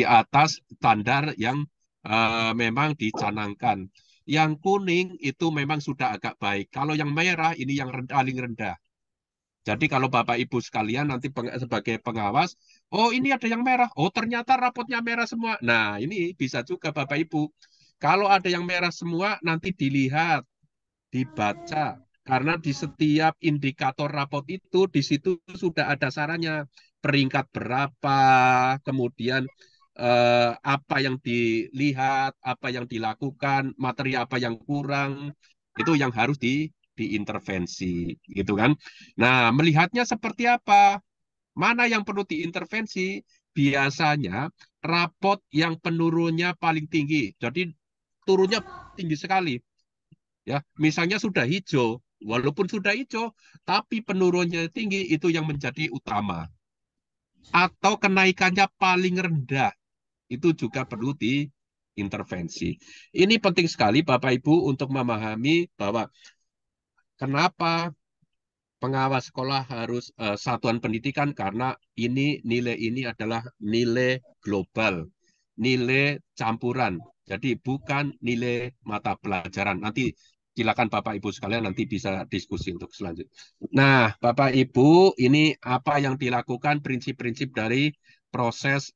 atas standar yang memang dicanangkan. Yang kuning itu memang sudah agak baik. Kalau yang merah ini yang paling rendah. Jadi kalau Bapak Ibu sekalian nanti sebagai pengawas, oh ini ada yang merah, oh ternyata rapotnya merah semua. Nah ini bisa juga Bapak Ibu. Kalau ada yang merah semua nanti dilihat, dibaca. Karena di setiap indikator rapot itu, di situ sudah ada sarannya. Peringkat berapa, kemudian apa yang dilihat, apa yang dilakukan, materi apa yang kurang, itu yang harus diintervensi, gitu kan. Nah, melihatnya seperti apa? Mana yang perlu diintervensi? Biasanya rapot yang penurunnya paling tinggi. Jadi turunnya tinggi sekali. Ya, misalnya sudah hijau, walaupun sudah hijau, tapi penurunnya tinggi itu yang menjadi utama. Atau kenaikannya paling rendah, itu juga perlu diintervensi. Ini penting sekali Bapak Ibu untuk memahami bahwa kenapa pengawas sekolah harus satuan pendidikan, karena nilai ini adalah nilai global, nilai campuran. Jadi bukan nilai mata pelajaran. Nanti silakan Bapak Ibu sekalian nanti bisa diskusi untuk selanjutnya. Nah, Bapak Ibu, ini apa yang dilakukan prinsip-prinsip dari proses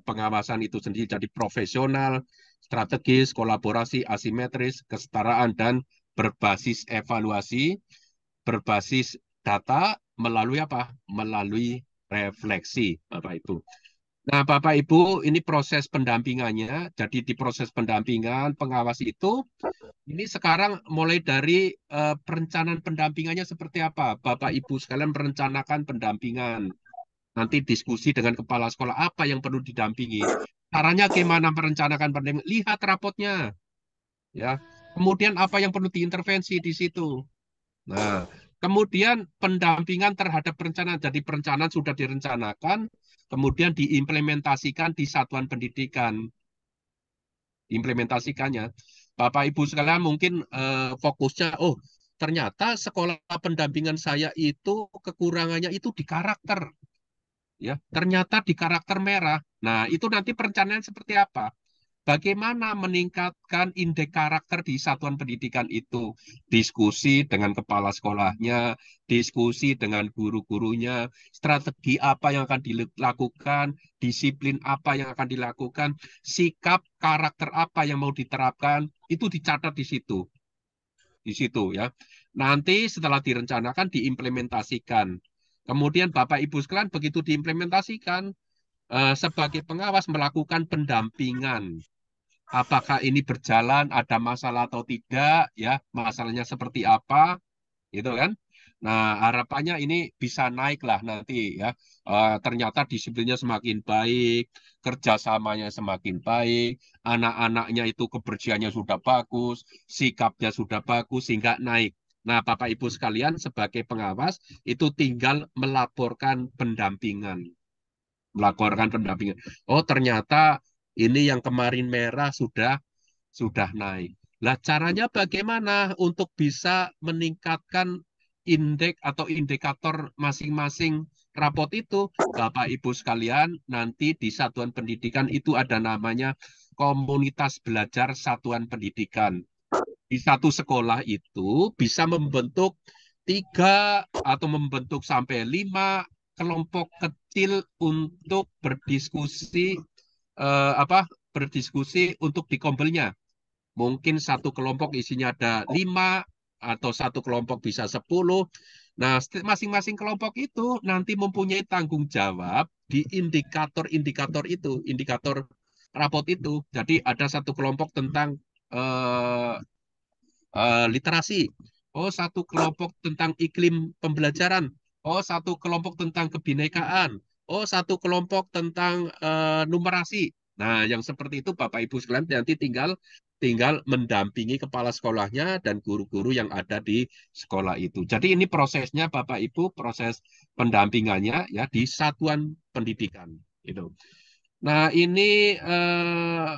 pengawasan itu sendiri jadi profesional, strategis, kolaborasi, asimetris, kesetaraan, dan berbasis evaluasi, berbasis data melalui apa? Melalui refleksi, Bapak Ibu. Nah, Bapak Ibu, ini proses pendampingannya. Jadi di proses pendampingan pengawas itu, ini sekarang mulai dari perencanaan pendampingannya seperti apa. Bapak Ibu sekalian merencanakan pendampingan. Nanti diskusi dengan kepala sekolah apa yang perlu didampingi. Caranya gimana merencanakan pendampingan? Lihat rapotnya, ya. Kemudian apa yang perlu diintervensi di situ. Nah, kemudian pendampingan terhadap perencanaan. Jadi perencanaan sudah direncanakan, kemudian diimplementasikan di satuan pendidikan. Implementasikannya. Bapak Ibu sekalian mungkin fokusnya, oh ternyata sekolah pendampingan saya itu kekurangannya itu di karakter. Ya, ternyata di karakter merah. Nah, itu nanti perencanaan seperti apa? Bagaimana meningkatkan indeks karakter di satuan pendidikan itu? Diskusi dengan kepala sekolahnya, diskusi dengan guru-gurunya, strategi apa yang akan dilakukan, disiplin apa yang akan dilakukan, sikap karakter apa yang mau diterapkan, itu dicatat di situ. Di situ ya. Nanti setelah direncanakan, diimplementasikan. Kemudian Bapak Ibu sekalian begitu diimplementasikan, sebagai pengawas melakukan pendampingan. Apakah ini berjalan, ada masalah atau tidak, ya masalahnya seperti apa, gitu kan? Nah, harapannya ini bisa naik lah nanti ya. Ternyata disiplinnya semakin baik, kerjasamanya semakin baik, anak-anaknya itu kebersihannya sudah bagus, sikapnya sudah bagus sehingga naik. Nah, Bapak Ibu sekalian sebagai pengawas itu tinggal melaporkan pendampingan. Melaporkan pendampingan. Oh, ternyata ini yang kemarin merah sudah naik. Lah caranya bagaimana untuk bisa meningkatkan indeks atau indikator masing-masing rapot itu? Bapak Ibu sekalian, nanti di satuan pendidikan itu ada namanya komunitas belajar satuan pendidikan. Di satu sekolah itu bisa membentuk 3 atau membentuk sampai 5 kelompok kecil untuk berdiskusi berdiskusi untuk dikompilnya. Mungkin satu kelompok isinya ada 5 atau satu kelompok bisa 10. Nah, masing-masing kelompok itu nanti mempunyai tanggung jawab di indikator-indikator itu, indikator rapot itu. Jadi ada satu kelompok tentang literasi. Oh, satu kelompok tentang iklim pembelajaran. Oh, satu kelompok tentang kebinekaan. Oh, satu kelompok tentang numerasi. Nah, yang seperti itu Bapak Ibu sekalian nanti tinggal mendampingi kepala sekolahnya dan guru-guru yang ada di sekolah itu. Jadi ini prosesnya Bapak Ibu, proses pendampingannya ya di satuan pendidikan itu. Nah, ini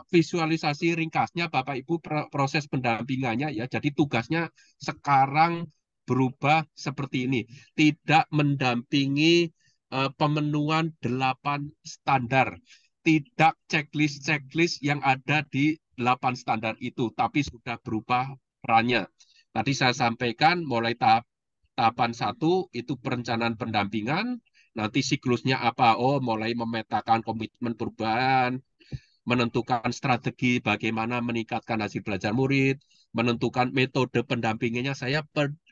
visualisasi ringkasnya Bapak Ibu proses pendampingannya ya. Jadi tugasnya sekarang berubah seperti ini. Tidak mendampingi pemenuhan 8 standar. Tidak checklist yang ada di 8 standar itu, tapi sudah berubah perannya. Tadi saya sampaikan mulai tahapan 1 itu perencanaan pendampingan. Nanti siklusnya apa? Oh, mulai memetakan komitmen perubahan, menentukan strategi bagaimana meningkatkan hasil belajar murid, menentukan metode pendampingannya. Saya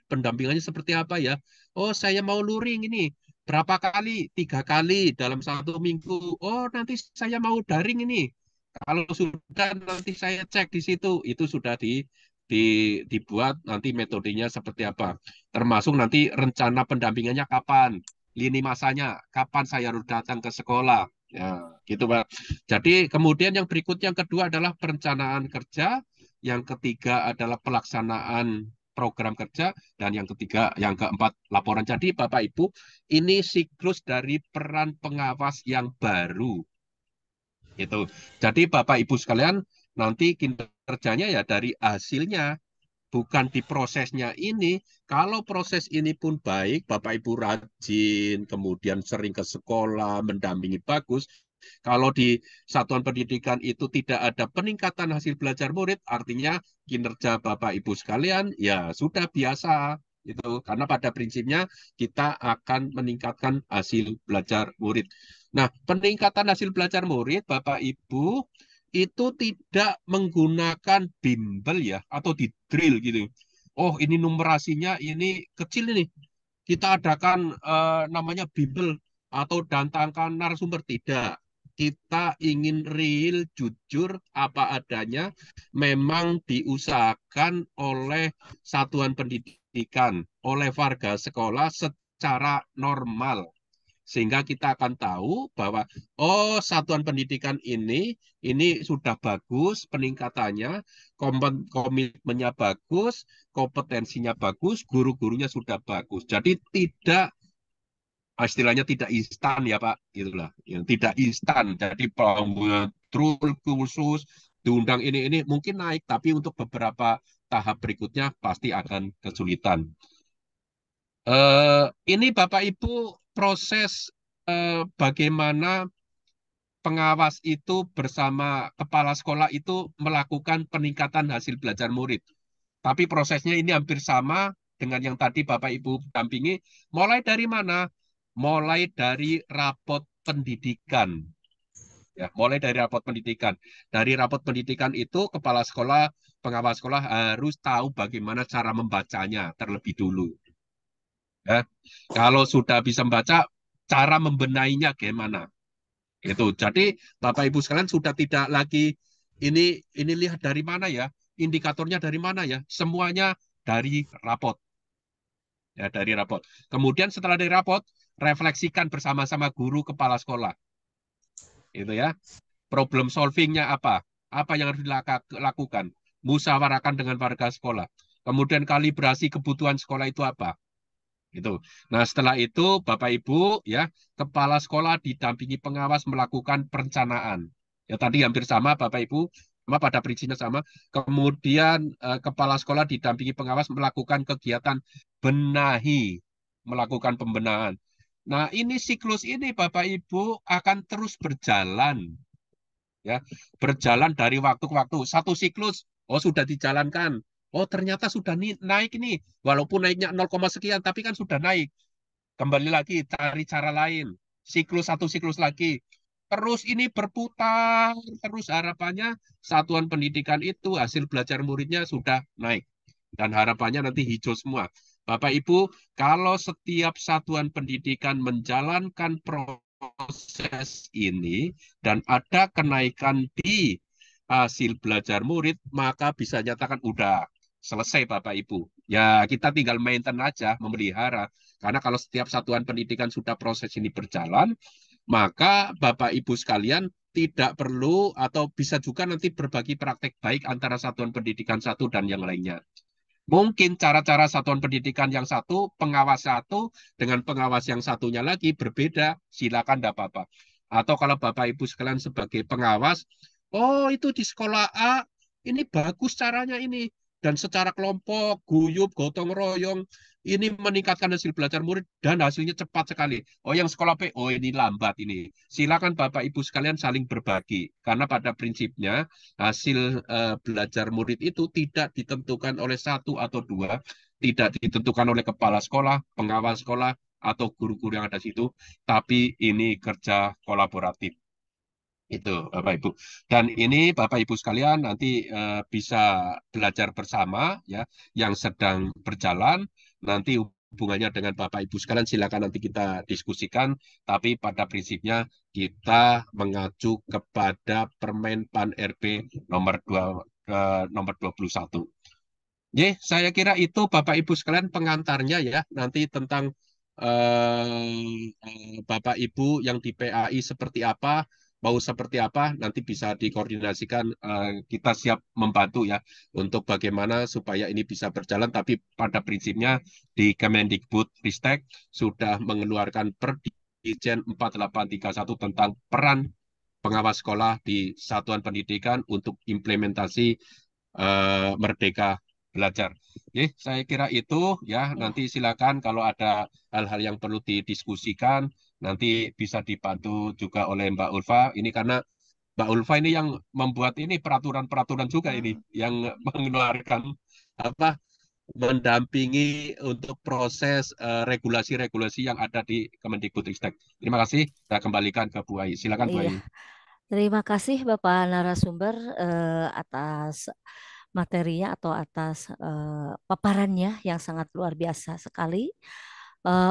pendampingannya seperti apa ya? Oh, saya mau luring ini. Berapa kali? 3 kali dalam 1 minggu. Oh, nanti saya mau daring ini. Kalau sudah nanti saya cek di situ. Itu sudah dibuat nanti metodenya seperti apa. Termasuk nanti rencana pendampingannya kapan. Lini masanya, kapan saya harus datang ke sekolah. Ya, gitu Pak. Jadi kemudian yang berikutnya yang kedua adalah perencanaan kerja, yang ketiga adalah pelaksanaan program kerja, dan yang keempat laporan. Jadi Bapak Ibu, ini siklus dari peran pengawas yang baru. Itu. Jadi Bapak Ibu sekalian, nanti kinerjanya ya dari hasilnya, bukan di prosesnya ini. Kalau proses ini pun baik, Bapak Ibu rajin, kemudian sering ke sekolah, mendampingi bagus. Kalau di satuan pendidikan itu tidak ada peningkatan hasil belajar murid, artinya kinerja Bapak Ibu sekalian ya sudah biasa. Itu karena pada prinsipnya kita akan meningkatkan hasil belajar murid. Nah, peningkatan hasil belajar murid, Bapak Ibu, itu tidak menggunakan bimbel ya atau di drill gitu. Oh, ini numerasinya ini kecil ini. Kita adakan namanya bimbel atau datangkan narasumber, tidak. Kita ingin real, jujur, apa adanya, memang diusahakan oleh satuan pendidikan, oleh warga sekolah secara normal. Sehingga kita akan tahu bahwa, oh, satuan pendidikan ini sudah bagus peningkatannya, komitmennya bagus, kompetensinya bagus, guru-gurunya sudah bagus. Jadi tidak istilahnya tidak instan ya Pak, gitulah. Ya, tidak instan. Jadi trul khusus diundang ini mungkin naik, tapi untuk beberapa tahap berikutnya pasti akan kesulitan. Ini Bapak Ibu proses bagaimana pengawas itu bersama kepala sekolah itu melakukan peningkatan hasil belajar murid. Tapi prosesnya ini hampir sama dengan yang tadi Bapak Ibu dampingi. Mulai dari mana? Mulai dari rapot pendidikan. Ya, mulai dari rapot pendidikan. Dari rapot pendidikan itu kepala sekolah, pengawas sekolah harus tahu bagaimana cara membacanya terlebih dulu. Ya. Kalau sudah bisa membaca, cara membenahinya gimana? Itu. Jadi Bapak Ibu sekalian sudah tidak lagi ini lihat dari mana ya, indikatornya dari mana ya, semuanya dari rapot. Ya, dari rapot. Kemudian setelah dari rapot, refleksikan bersama-sama guru kepala sekolah. Itu ya. Problem solvingnya apa? Apa yang harus dilakukan? Musyawarahkan dengan warga sekolah. Kemudian kalibrasi kebutuhan sekolah itu apa? Itu. Nah, setelah itu Bapak Ibu ya, kepala sekolah didampingi pengawas melakukan perencanaan. Ya tadi hampir sama Bapak Ibu, sama pada prinsipnya sama. Kemudian kepala sekolah didampingi pengawas melakukan kegiatan benahi, melakukan pembenahan. Nah, ini siklus ini Bapak Ibu akan terus berjalan. Ya, berjalan dari waktu ke waktu. Satu siklus, oh sudah dijalankan. Oh ternyata sudah naik ini. Walaupun naiknya 0, sekian, tapi kan sudah naik. Kembali lagi, cari cara lain. Siklus satu siklus lagi. Terus ini berputar, terus harapannya satuan pendidikan itu hasil belajar muridnya sudah naik. Dan harapannya nanti hijau semua. Bapak Ibu, kalau setiap satuan pendidikan menjalankan proses ini dan ada kenaikan di hasil belajar murid, maka bisa nyatakan udah selesai Bapak Ibu. Ya kita tinggal maintain aja, memelihara. Karena kalau setiap satuan pendidikan sudah proses ini berjalan, maka Bapak Ibu sekalian tidak perlu atau bisa juga nanti berbagi praktek baik antara satuan pendidikan satu dan yang lainnya. Mungkin cara-cara satuan pendidikan yang satu, pengawas satu, dengan pengawas yang satunya lagi berbeda, silakan tidak apa-apa. Atau kalau Bapak Ibu sekalian sebagai pengawas, oh itu di sekolah A, ini bagus caranya ini. Dan secara kelompok, guyup, gotong royong, ini meningkatkan hasil belajar murid dan hasilnya cepat sekali. Oh yang sekolah B, oh ini lambat ini. Silakan Bapak Ibu sekalian saling berbagi. Karena pada prinsipnya hasil belajar murid itu tidak ditentukan oleh satu atau dua, tidak ditentukan oleh kepala sekolah, pengawas sekolah, atau guru-guru yang ada di situ, tapi ini kerja kolaboratif. Itu Bapak Ibu. Dan ini Bapak Ibu sekalian nanti bisa belajar bersama ya yang sedang berjalan. Nanti hubungannya dengan Bapak Ibu sekalian silakan nanti kita diskusikan, tapi pada prinsipnya kita mengacu kepada Permen Pan RB nomor 21. Saya kira itu Bapak Ibu sekalian pengantarnya ya, nanti tentang Bapak Ibu yang di PAI seperti apa, mau seperti apa, nanti bisa dikoordinasikan, kita siap membantu ya, untuk bagaimana supaya ini bisa berjalan, tapi pada prinsipnya di Kemendikbud Ristek sudah mengeluarkan Perdijen 4831 tentang peran pengawas sekolah di satuan pendidikan untuk implementasi Merdeka Belajar. Saya kira itu ya, nanti silakan kalau ada hal-hal yang perlu didiskusikan, nanti bisa dibantu juga oleh Mbak Ulfa. Ini karena Mbak Ulfa ini yang membuat ini peraturan-peraturan juga ini, yang mengeluarkan apa mendampingi untuk proses regulasi-regulasi yang ada di Kemendikbudristek. Terima kasih. Saya kembalikan ke Bu Ai. Silakan Bu Iya, Ai. terima kasih Bapak narasumber atas materinya atau atas paparannya yang sangat luar biasa sekali.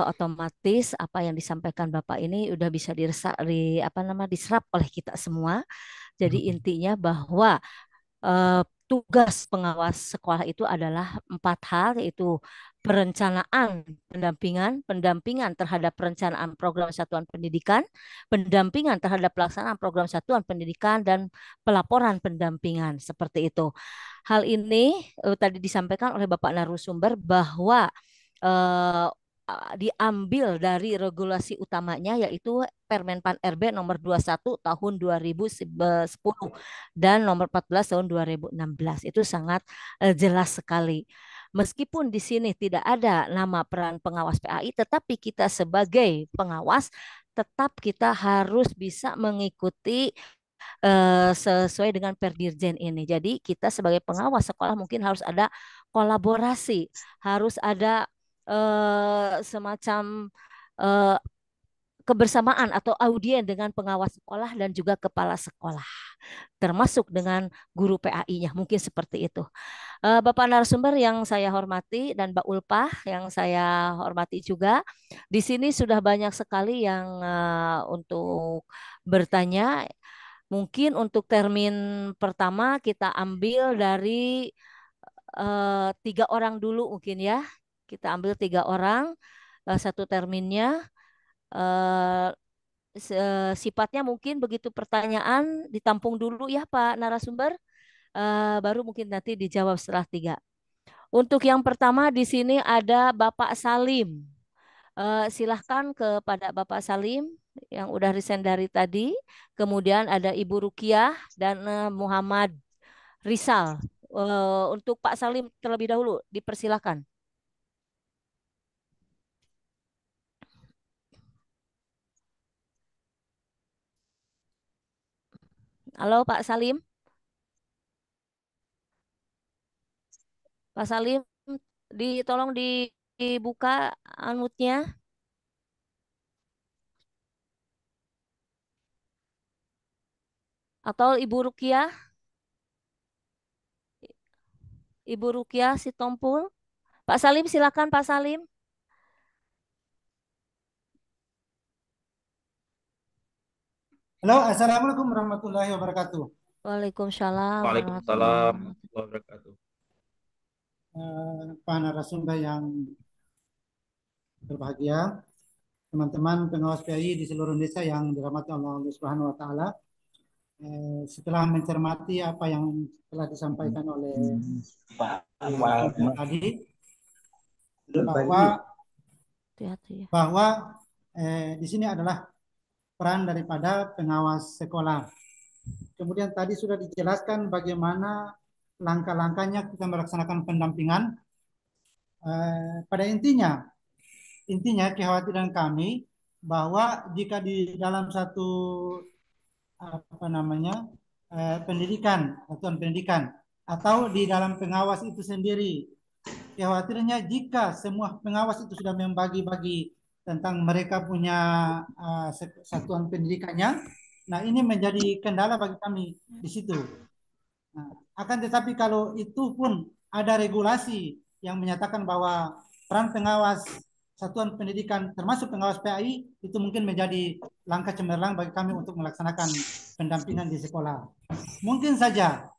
Otomatis apa yang disampaikan Bapak ini udah bisa diserap oleh kita semua. Jadi intinya bahwa tugas pengawas sekolah itu adalah 4 hal, yaitu perencanaan, pendampingan terhadap perencanaan program satuan pendidikan, pendampingan terhadap pelaksanaan program satuan pendidikan, dan pelaporan pendampingan, seperti itu. Hal ini tadi disampaikan oleh Bapak narasumber bahwa diambil dari regulasi utamanya, yaitu Permenpan RB nomor 21 tahun 2010 dan nomor 14 tahun 2016. Itu sangat jelas sekali. Meskipun di sini tidak ada nama peran pengawas PAI, tetapi kita sebagai pengawas tetap kita harus bisa mengikuti sesuai dengan Perdirjen ini. Jadi kita sebagai pengawas sekolah mungkin harus ada kolaborasi, harus ada semacam kebersamaan atau audien dengan pengawas sekolah dan juga kepala sekolah, termasuk dengan guru PAI-nya, mungkin seperti itu. Bapak narasumber yang saya hormati dan Mbak Ulpah yang saya hormati juga, di sini sudah banyak sekali yang untuk bertanya. Mungkin untuk termin pertama kita ambil dari 3 orang dulu mungkin ya. Kita ambil 3 orang, satu terminnya. Sifatnya mungkin begitu pertanyaan ditampung dulu ya Pak narasumber, baru mungkin nanti dijawab setelah 3. Untuk yang pertama di sini ada Bapak Salim. Silahkan kepada Bapak Salim yang udah resign dari tadi. Kemudian ada Ibu Rukiah dan Muhammad Rizal. Untuk Pak Salim terlebih dahulu, dipersilakan. Halo Pak Salim. Pak Salim, tolong dibuka unmute-nya. Atau Ibu Rukiah? Ibu Rukiah Sitompul. Pak Salim, silakan Pak Salim. Halo, Assalamualaikum warahmatullahi wabarakatuh. Waalaikumsalam Waalaikumsalam warahmatullahi wabarakatuh. Pak narasumber yang berbahagia, teman-teman pengawas PAI di seluruh Indonesia yang dirahmati Allah Subhanahu wa taala. Setelah mencermati apa yang telah disampaikan oleh Pak tadi, bahwa di sini adalah peran daripada pengawas sekolah. Kemudian tadi sudah dijelaskan bagaimana langkah-langkahnya kita melaksanakan pendampingan. Pada intinya kekhawatiran kami bahwa jika di dalam satu satuan pendidikan atau di dalam pengawas itu sendiri, kekhawatirannya jika semua pengawas itu sudah membagi-bagi tentang mereka punya satuan pendidikannya, nah ini menjadi kendala bagi kami di situ. Nah, akan tetapi kalau itu pun ada regulasi yang menyatakan bahwa peran pengawas satuan pendidikan termasuk pengawas PAI itu mungkin menjadi langkah cemerlang bagi kami untuk melaksanakan pendampingan di sekolah. Mungkin saja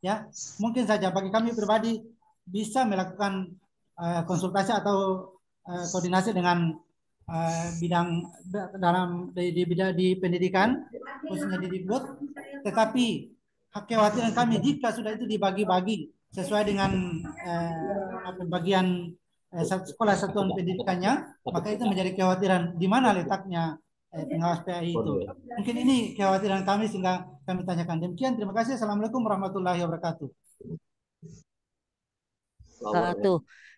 bagi kami pribadi bisa melakukan konsultasi atau koordinasi dengan bidang di pendidikan, khususnya di Dikbud, tetapi kekhawatiran kami jika sudah itu dibagi-bagi sesuai dengan bagian sekolah satuan pendidikannya, maka itu menjadi kekhawatiran di mana letaknya pengawas PAI itu. Mungkin ini kekhawatiran kami sehingga kami tanyakan. Demikian, terima kasih. Assalamualaikum warahmatullahi wabarakatuh.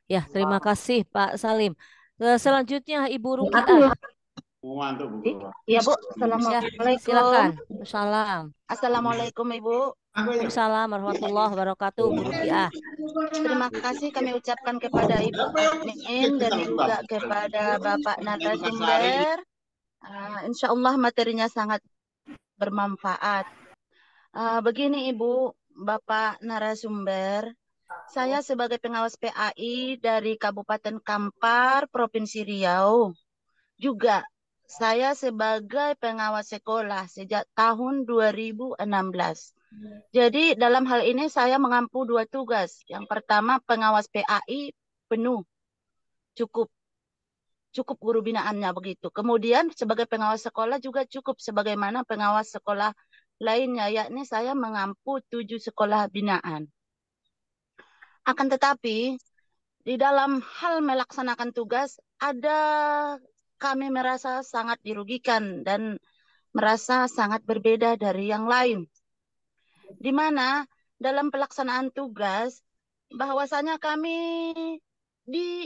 Ya, terima kasih Pak Salim. Selanjutnya Ibu Rukiah. Iya Bu, Assalamualaikum. Silakan. Salam. Assalamualaikum Ibu. Waalaikumsalam warahmatullahi wabarakatuh, Bu Rukiah. Terima kasih kami ucapkan kepada Ibu admin dan juga kepada Bapak narasumber. Insya Allah materinya sangat bermanfaat. Begini Ibu, Bapak narasumber, saya sebagai pengawas PAI dari Kabupaten Kampar, Provinsi Riau, juga saya sebagai pengawas sekolah sejak tahun 2016. Jadi dalam hal ini saya mengampu 2 tugas. Yang pertama pengawas PAI penuh, cukup guru binaannya begitu. Kemudian sebagai pengawas sekolah juga cukup sebagaimana pengawas sekolah lainnya, yakni saya mengampu 7 sekolah binaan. Akan tetapi di dalam hal melaksanakan tugas kami merasa sangat dirugikan dan merasa sangat berbeda dari yang lain. Di mana dalam pelaksanaan tugas bahwasanya kami di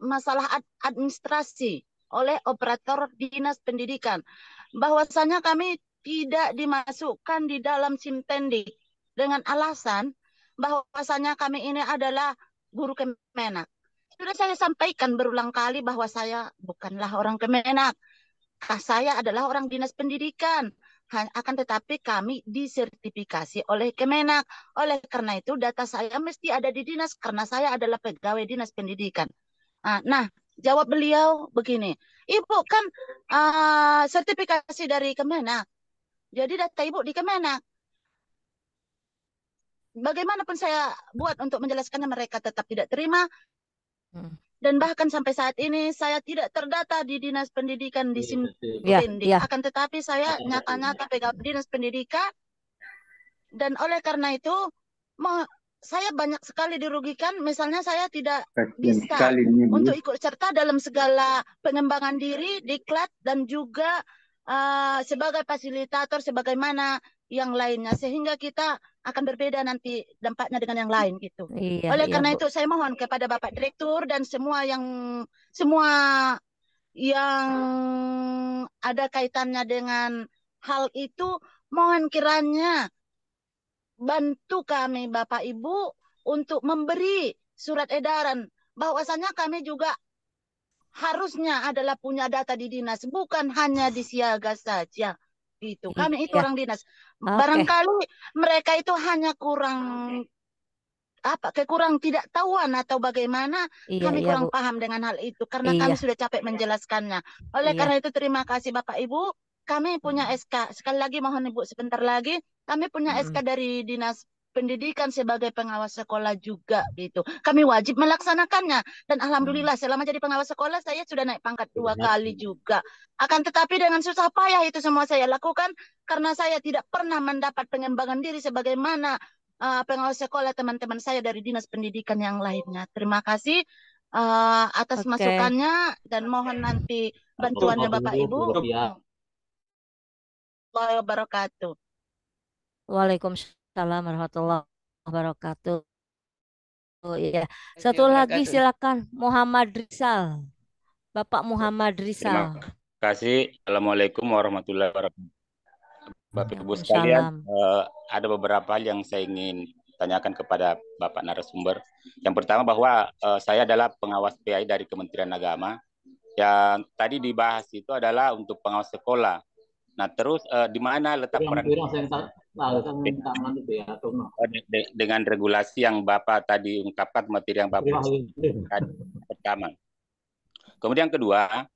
masalah administrasi oleh operator dinas pendidikan, bahwasanya kami tidak dimasukkan di dalam Simtendik dengan alasan bahwasanya kami ini adalah guru Kemenak. Sudah saya sampaikan berulang kali bahwa saya bukanlah orang Kemenak. Saya adalah orang dinas pendidikan. Akan tetapi kami disertifikasi oleh Kemenak. Oleh karena itu data saya mesti ada di dinas karena saya adalah pegawai dinas pendidikan. Nah, jawab beliau begini. Ibu kan sertifikasi dari Kemenak. Jadi data Ibu di Kemenak. Bagaimanapun saya buat untuk menjelaskannya, mereka tetap tidak terima. Dan bahkan sampai saat ini saya tidak terdata di dinas pendidikan di Simtendik. Akan tetapi saya nyata-nyata pegawai dinas pendidikan. Dan oleh karena itu saya banyak sekali dirugikan. Misalnya saya tidak bisa untuk ikut serta dalam segala pengembangan diri, diklat, dan juga sebagai fasilitator sebagaimana yang lainnya. Sehingga kita akan berbeda nanti dampaknya dengan yang lain gitu. Oleh karena itu saya mohon kepada Bapak Direktur dan semua yang ada kaitannya dengan hal itu, mohon kiranya bantu kami Bapak Ibu untuk memberi surat edaran bahwasanya kami juga harusnya adalah punya data di dinas, bukan hanya di siaga saja. Gitu. Kami itu orang dinas. Barangkali mereka itu hanya kurang tidak tahuan atau bagaimana, kami kurang paham dengan hal itu karena kami sudah capek menjelaskannya. Oleh karena itu terima kasih Bapak Ibu. Kami punya SK. Sekali lagi mohon Ibu sebentar lagi. Kami punya SK dari Dinas Pendidikan sebagai pengawas sekolah juga gitu. Kami wajib melaksanakannya dan alhamdulillah selama jadi pengawas sekolah saya sudah naik pangkat 2 kali juga. Akan tetapi dengan susah payah itu semua saya lakukan karena saya tidak pernah mendapat pengembangan diri sebagaimana pengawas sekolah teman-teman saya dari Dinas Pendidikan yang lainnya. Terima kasih atas masukannya dan mohon nanti bantuannya Bapak Ibu. Wabarakatuh. Waalaikumsalam warahmatullahi wabarakatuh. Iya. Satu lagi silakan Muhammad Rizal. Bapak Muhammad Rizal. Terima kasih. Assalamualaikum warahmatullahi wabarakatuh. Bapak Ibu sekalian, ada beberapa hal yang saya ingin tanyakan kepada Bapak narasumber. Yang pertama bahwa saya adalah pengawas PAI dari Kementerian Agama. Yang tadi dibahas itu adalah untuk pengawas sekolah. Nah, terus di mana letak peran dengan regulasi yang Bapak tadi ungkapkan, materi yang Bapak tadi pertama. Kemudian kedua,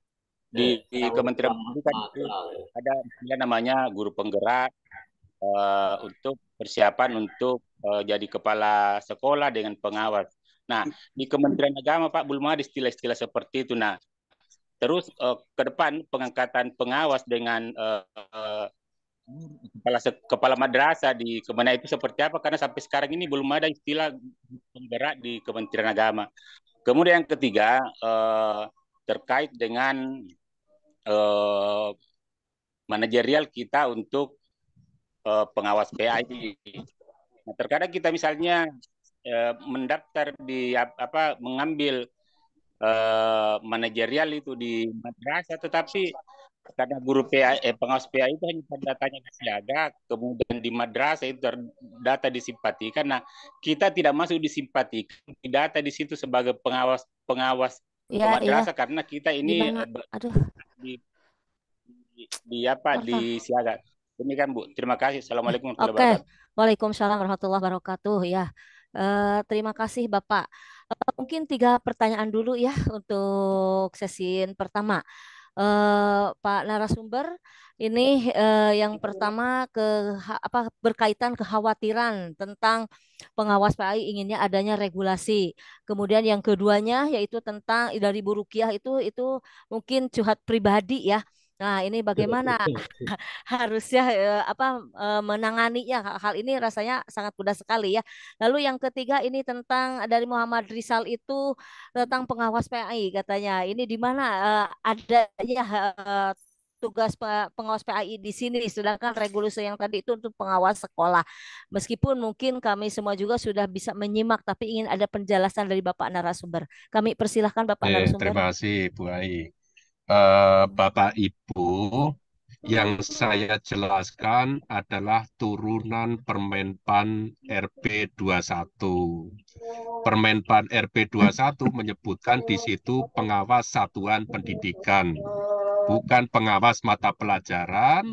di Kementerian Pendidikan ada namanya guru penggerak untuk persiapan untuk jadi kepala sekolah dengan pengawas. Nah, di Kementerian Agama Pak belum ada istilah-istilah seperti itu. Nah, terus ke depan pengangkatan pengawas dengan kepala madrasah di Kementerian itu seperti apa? Karena sampai sekarang ini belum ada istilah penggerak di Kementerian Agama. Kemudian yang ketiga terkait dengan manajerial kita untuk pengawas PAI. Nah, terkadang kita misalnya mendaftar di mengambil manajerial itu di madrasah, tetapi karena guru PA, pengawas PA itu hanya datanya di siaga, kemudian di madrasah itu data disimpatikan. Nah, kita tidak masuk disimpatikan, data di situ sebagai pengawas Ya, madrasah ya. karena kita ini Gimana? Aduh. di apa di siaga. Demikian Bu. Terima kasih. Assalamualaikum warahmatullahi Oke. wabarakatuh. Waalaikumsalam warahmatullahi wabarakatuh. Ya. Terima kasih Bapak. Mungkin 3 pertanyaan dulu ya untuk sesi pertama. Pak narasumber, ini yang pertama berkaitan kekhawatiran tentang pengawas PAI inginnya adanya regulasi. Kemudian yang keduanya yaitu tentang dari Bu Rukiah itu mungkin curhat pribadi ya. Nah, ini bagaimana harusnya menanganinya. Hal ini rasanya sangat mudah sekali ya. Lalu yang ketiga ini tentang dari Muhammad Rizal itu tentang pengawas PAI katanya. Ini di mana adanya tugas pengawas PAI di sini, sedangkan regulasi yang tadi itu untuk pengawas sekolah. Meskipun mungkin kami semua juga sudah bisa menyimak, tapi ingin ada penjelasan dari Bapak narasumber. Kami persilahkan Bapak narasumber. Terima kasih Bu Ai. Bapak Ibu, yang saya jelaskan adalah turunan Permenpan RP 21. Permenpan RP 21 menyebutkan di situ pengawas satuan pendidikan, bukan pengawas mata pelajaran,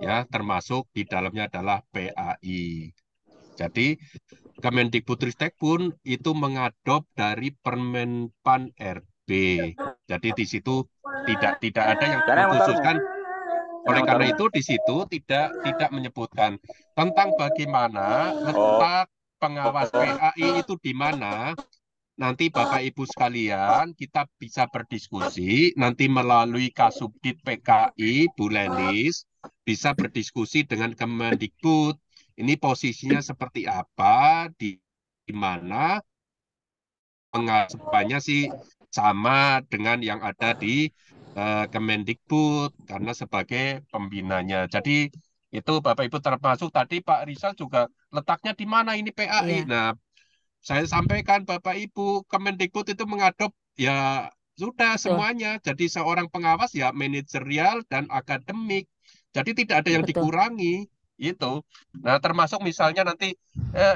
ya, termasuk di dalamnya adalah PAI. Jadi Kemendikbudristek pun itu mengadop dari Permenpan RP. Jadi di situ tidak ada yang dikhususkan. Oleh karena itu di situ tidak menyebutkan tentang bagaimana letak pengawas PAI itu di mana. Nanti Bapak Ibu sekalian kita bisa berdiskusi nanti melalui Kasubdit PKI Bu Lenis bisa berdiskusi dengan Kemendikbud. Ini posisinya seperti apa di mana pengasuhannya sih sama dengan yang ada di Kemendikbud karena sebagai pembinanya. Jadi itu Bapak Ibu termasuk tadi Pak Rizal juga letaknya di mana ini PAI. Nah, saya sampaikan Bapak Ibu Kemendikbud itu mengadop ya sudah semuanya. Jadi seorang pengawas ya manajerial dan akademik. Jadi tidak ada yang dikurangi itu. Nah, termasuk misalnya nanti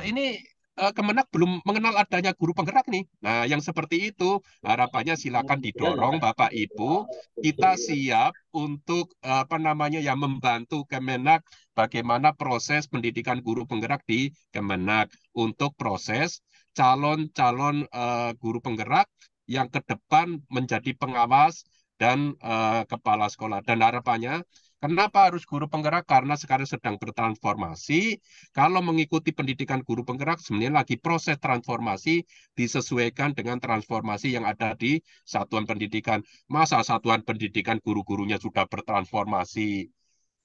ini Kemenak belum mengenal adanya guru penggerak nih. Nah, yang seperti itu harapannya silakan didorong Bapak Ibu. Kita siap untuk ya membantu Kemenak bagaimana proses pendidikan guru penggerak di Kemenak untuk proses calon-calon guru penggerak yang ke depan menjadi pengawas dan kepala sekolah. Dan harapannya kenapa harus guru penggerak? Karena sekarang sedang bertransformasi. Kalau mengikuti pendidikan guru penggerak, sebenarnya lagi proses transformasi disesuaikan dengan transformasi yang ada di satuan pendidikan. Masa satuan pendidikan guru-gurunya sudah bertransformasi,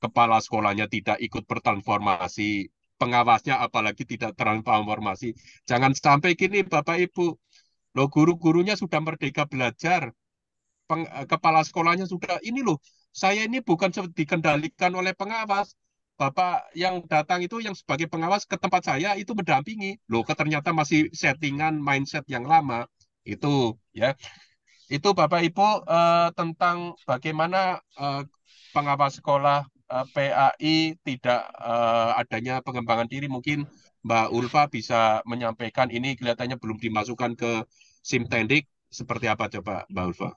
kepala sekolahnya tidak ikut bertransformasi, pengawasnya apalagi tidak transformasi. Jangan sampai gini Bapak Ibu, loh guru-gurunya sudah merdeka belajar, kepala sekolahnya sudah ini loh. Saya ini bukan dikendalikan oleh pengawas. Bapak yang datang itu yang sebagai pengawas ke tempat saya itu mendampingi. Loh, ternyata masih settingan mindset yang lama. Itu ya. Itu Bapak Ibu tentang bagaimana pengawas sekolah PAI tidak adanya pengembangan diri. Mungkin Mbak Ulfa bisa menyampaikan ini kelihatannya belum dimasukkan ke Simtendik. Seperti apa coba Mbak Ulfa?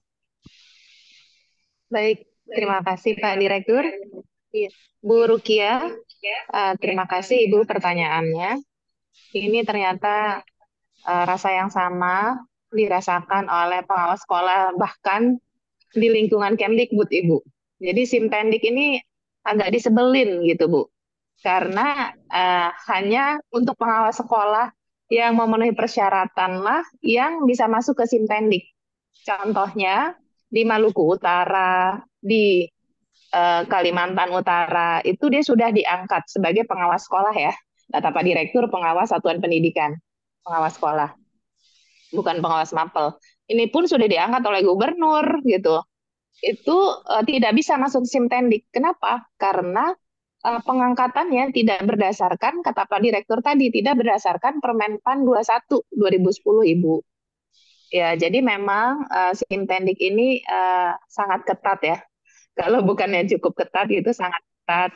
Baik, terima kasih Pak Direktur. Bu Rukiah, terima kasih Ibu pertanyaannya. Ini ternyata rasa yang sama dirasakan oleh pengawas sekolah bahkan di lingkungan Kemdikbud Ibu. Jadi Simtendik ini agak disebelin gitu Bu, karena hanya untuk pengawas sekolah yang memenuhi persyaratan lah yang bisa masuk ke Simtendik. Contohnya di Maluku Utara, di Kalimantan Utara, itu dia sudah diangkat sebagai pengawas sekolah ya. Kata Pak Direktur, pengawas satuan pendidikan, pengawas sekolah, bukan pengawas mapel. Ini pun sudah diangkat oleh gubernur gitu. Itu tidak bisa masuk Simtendik. Kenapa? Karena pengangkatannya tidak berdasarkan, kata Pak Direktur tadi, tidak berdasarkan Permenpan 21 2010 Ibu. Ya, jadi memang Simtendik ini sangat ketat ya. kalau bukannya cukup ketat itu sangat ketat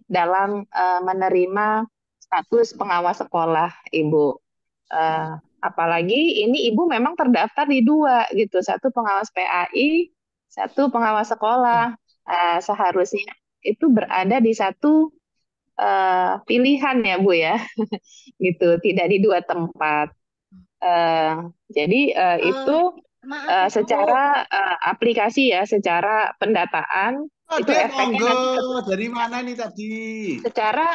dalam menerima status pengawas sekolah, Ibu. Apalagi ini Ibu memang terdaftar di 2 gitu, satu pengawas PAI, satu pengawas sekolah. Seharusnya itu berada di satu pilihan ya Bu ya, gitu, tidak di 2 tempat. Jadi itu secara aplikasi ya, secara pendataan itu Dek, efeknya monggo. nanti Dari mana nih tadi? secara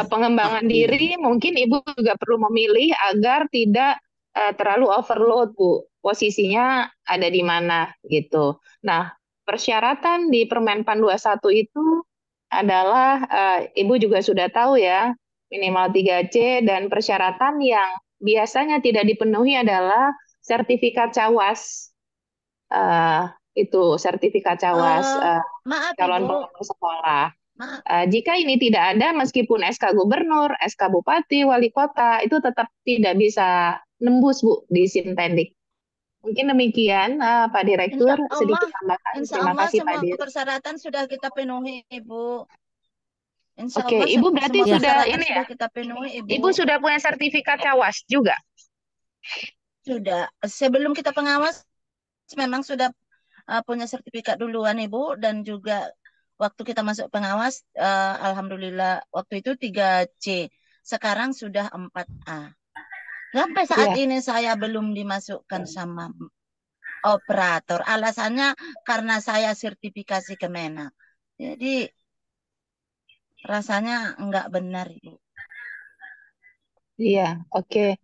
pengembangan diri mungkin Ibu juga perlu memilih agar tidak terlalu overload Bu. Posisinya ada di mana gitu. Nah, persyaratan di Permenpan 21 itu adalah Ibu juga sudah tahu ya, minimal 3C, dan persyaratan yang biasanya tidak dipenuhi adalah sertifikat CAWAS. Itu sertifikat CAWAS Maaf calon Ibu, pengawas sekolah. maaf. Jika ini tidak ada, meskipun SK Gubernur, SK Bupati, Wali Kota, itu tetap tidak bisa nembus Bu di Sintendik. Mungkin demikian Pak Direktur, sedikit tambahan. Insya Terima Allah kasih Pak semua Dir. persyaratan sudah kita penuhi Ibu. Insya Oke, Allah Ibu berarti semua sudah persyaratan ini ya? sudah kita penuhi Ibu. Ibu sudah punya sertifikat CAWAS juga? Sudah. Sebelum kita pengawas memang sudah punya sertifikat duluan Ibu, dan juga waktu kita masuk pengawas alhamdulillah waktu itu 3C. Sekarang sudah 4A. Sampai saat ini saya belum dimasukkan sama operator. Alasannya karena saya sertifikasi Kemenak. Jadi rasanya enggak benar Ibu. Iya, oke.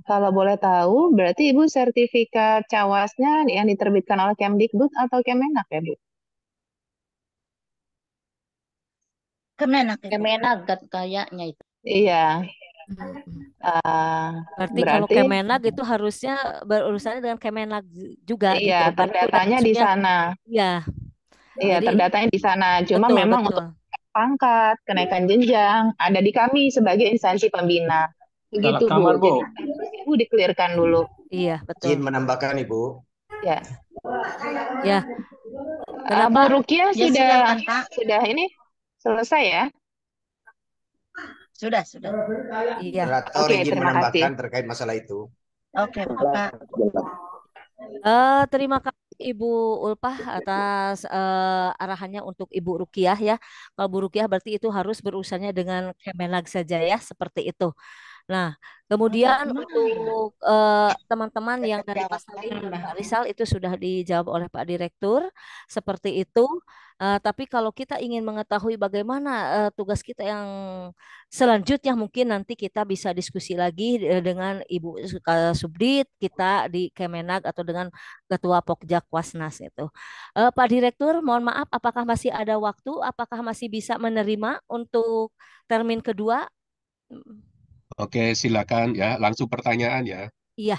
Kalau boleh tahu, berarti Ibu sertifikat CAWAS-nya yang diterbitkan oleh Kemdikbud atau Kemenak ya, Bu? Kemenak Ibu. Kemenak kayaknya itu. Iya. Berarti kalau Kemenak itu harusnya berurusannya dengan Kemenak juga Iya, gitu. terdatanya di sana. Iya. Iya, Jadi, terdatanya di sana. Cuma betul, memang betul. untuk pangkat, kenaikan jenjang, ada di kami sebagai instansi pembina. Begitu, Bu. Kamar, Bu. Jadi, Ibu dikelirkan dulu. Iya, betul. Izin menambahkan Ibu. Ya. Ya. Bu Rukia Ya, silakan, Pak. sudah ini selesai ya? Sudah. Iya. Moderator Oke, izin terima menambahkan kasih. terkait masalah itu. Oke, Bapak. Terima kasih Ibu Ulpah atas arahannya untuk Ibu Rukiah ya. Kalau Bu Rukiah berarti itu harus berurusannya dengan Kemenak saja ya, seperti itu. Nah, kemudian untuk teman-teman yang dari Mas Salim dan Pak Rizal itu sudah dijawab oleh Pak Direktur, seperti itu. Tapi kalau kita ingin mengetahui bagaimana tugas kita yang selanjutnya, mungkin nanti kita bisa diskusi lagi dengan Ibu Subdit kita di Kemenak atau dengan Ketua Pokjakwasnas itu. Pak Direktur, mohon maaf, apakah masih ada waktu? Apakah masih bisa menerima untuk termin kedua? Oke, silakan ya, langsung pertanyaan ya. Iya,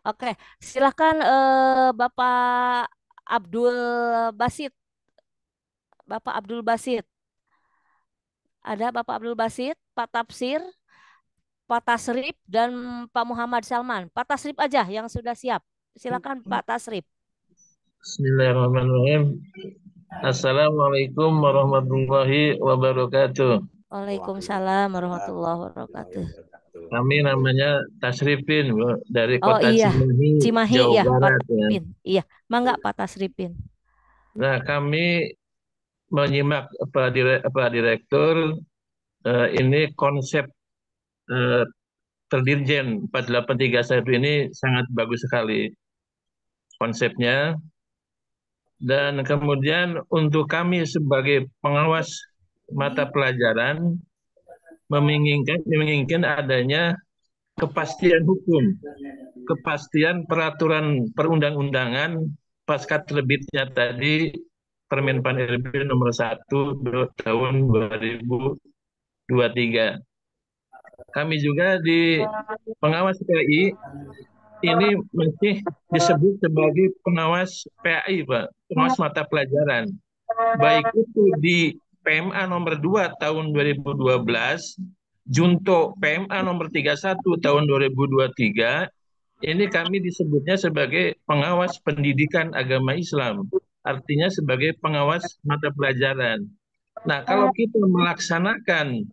oke. Silakan Bapak Abdul Basit. Bapak Abdul Basit. Ada Bapak Abdul Basit, Pak Tafsir, Pak Tasrip, dan Pak Muhammad Salman. Pak Tasrip aja yang sudah siap. Silakan Pak Tasrip. Bismillahirrahmanirrahim. Assalamualaikum warahmatullahi wabarakatuh. Waalaikumsalam warahmatullahi wabarakatuh. Kami namanya Tasripin, Bu, dari Oh kota iya, Cimahi, Cimahi Jawa ya, Pak Barat ya. Tasripin. Iya, mangga Pak Tasripin. Nah, kami menyimak Pak Direktur, ini konsep Terdirjen 4831 ini sangat bagus sekali konsepnya. Dan kemudian untuk kami sebagai pengawas mata pelajaran menginginkan adanya kepastian hukum, kepastian peraturan perundang-undangan pasca terbitnya tadi Permenpan RB nomor 1 tahun 2023. Kami juga di pengawas PAI ini masih disebut sebagai pengawas PAI, Pak, pengawas mata pelajaran. Baik itu di PMA nomor 2 tahun 2012, Junto PMA nomor 31 tahun 2023, ini kami disebutnya sebagai pengawas pendidikan agama Islam. artinya sebagai pengawas mata pelajaran. Nah, kalau kita melaksanakan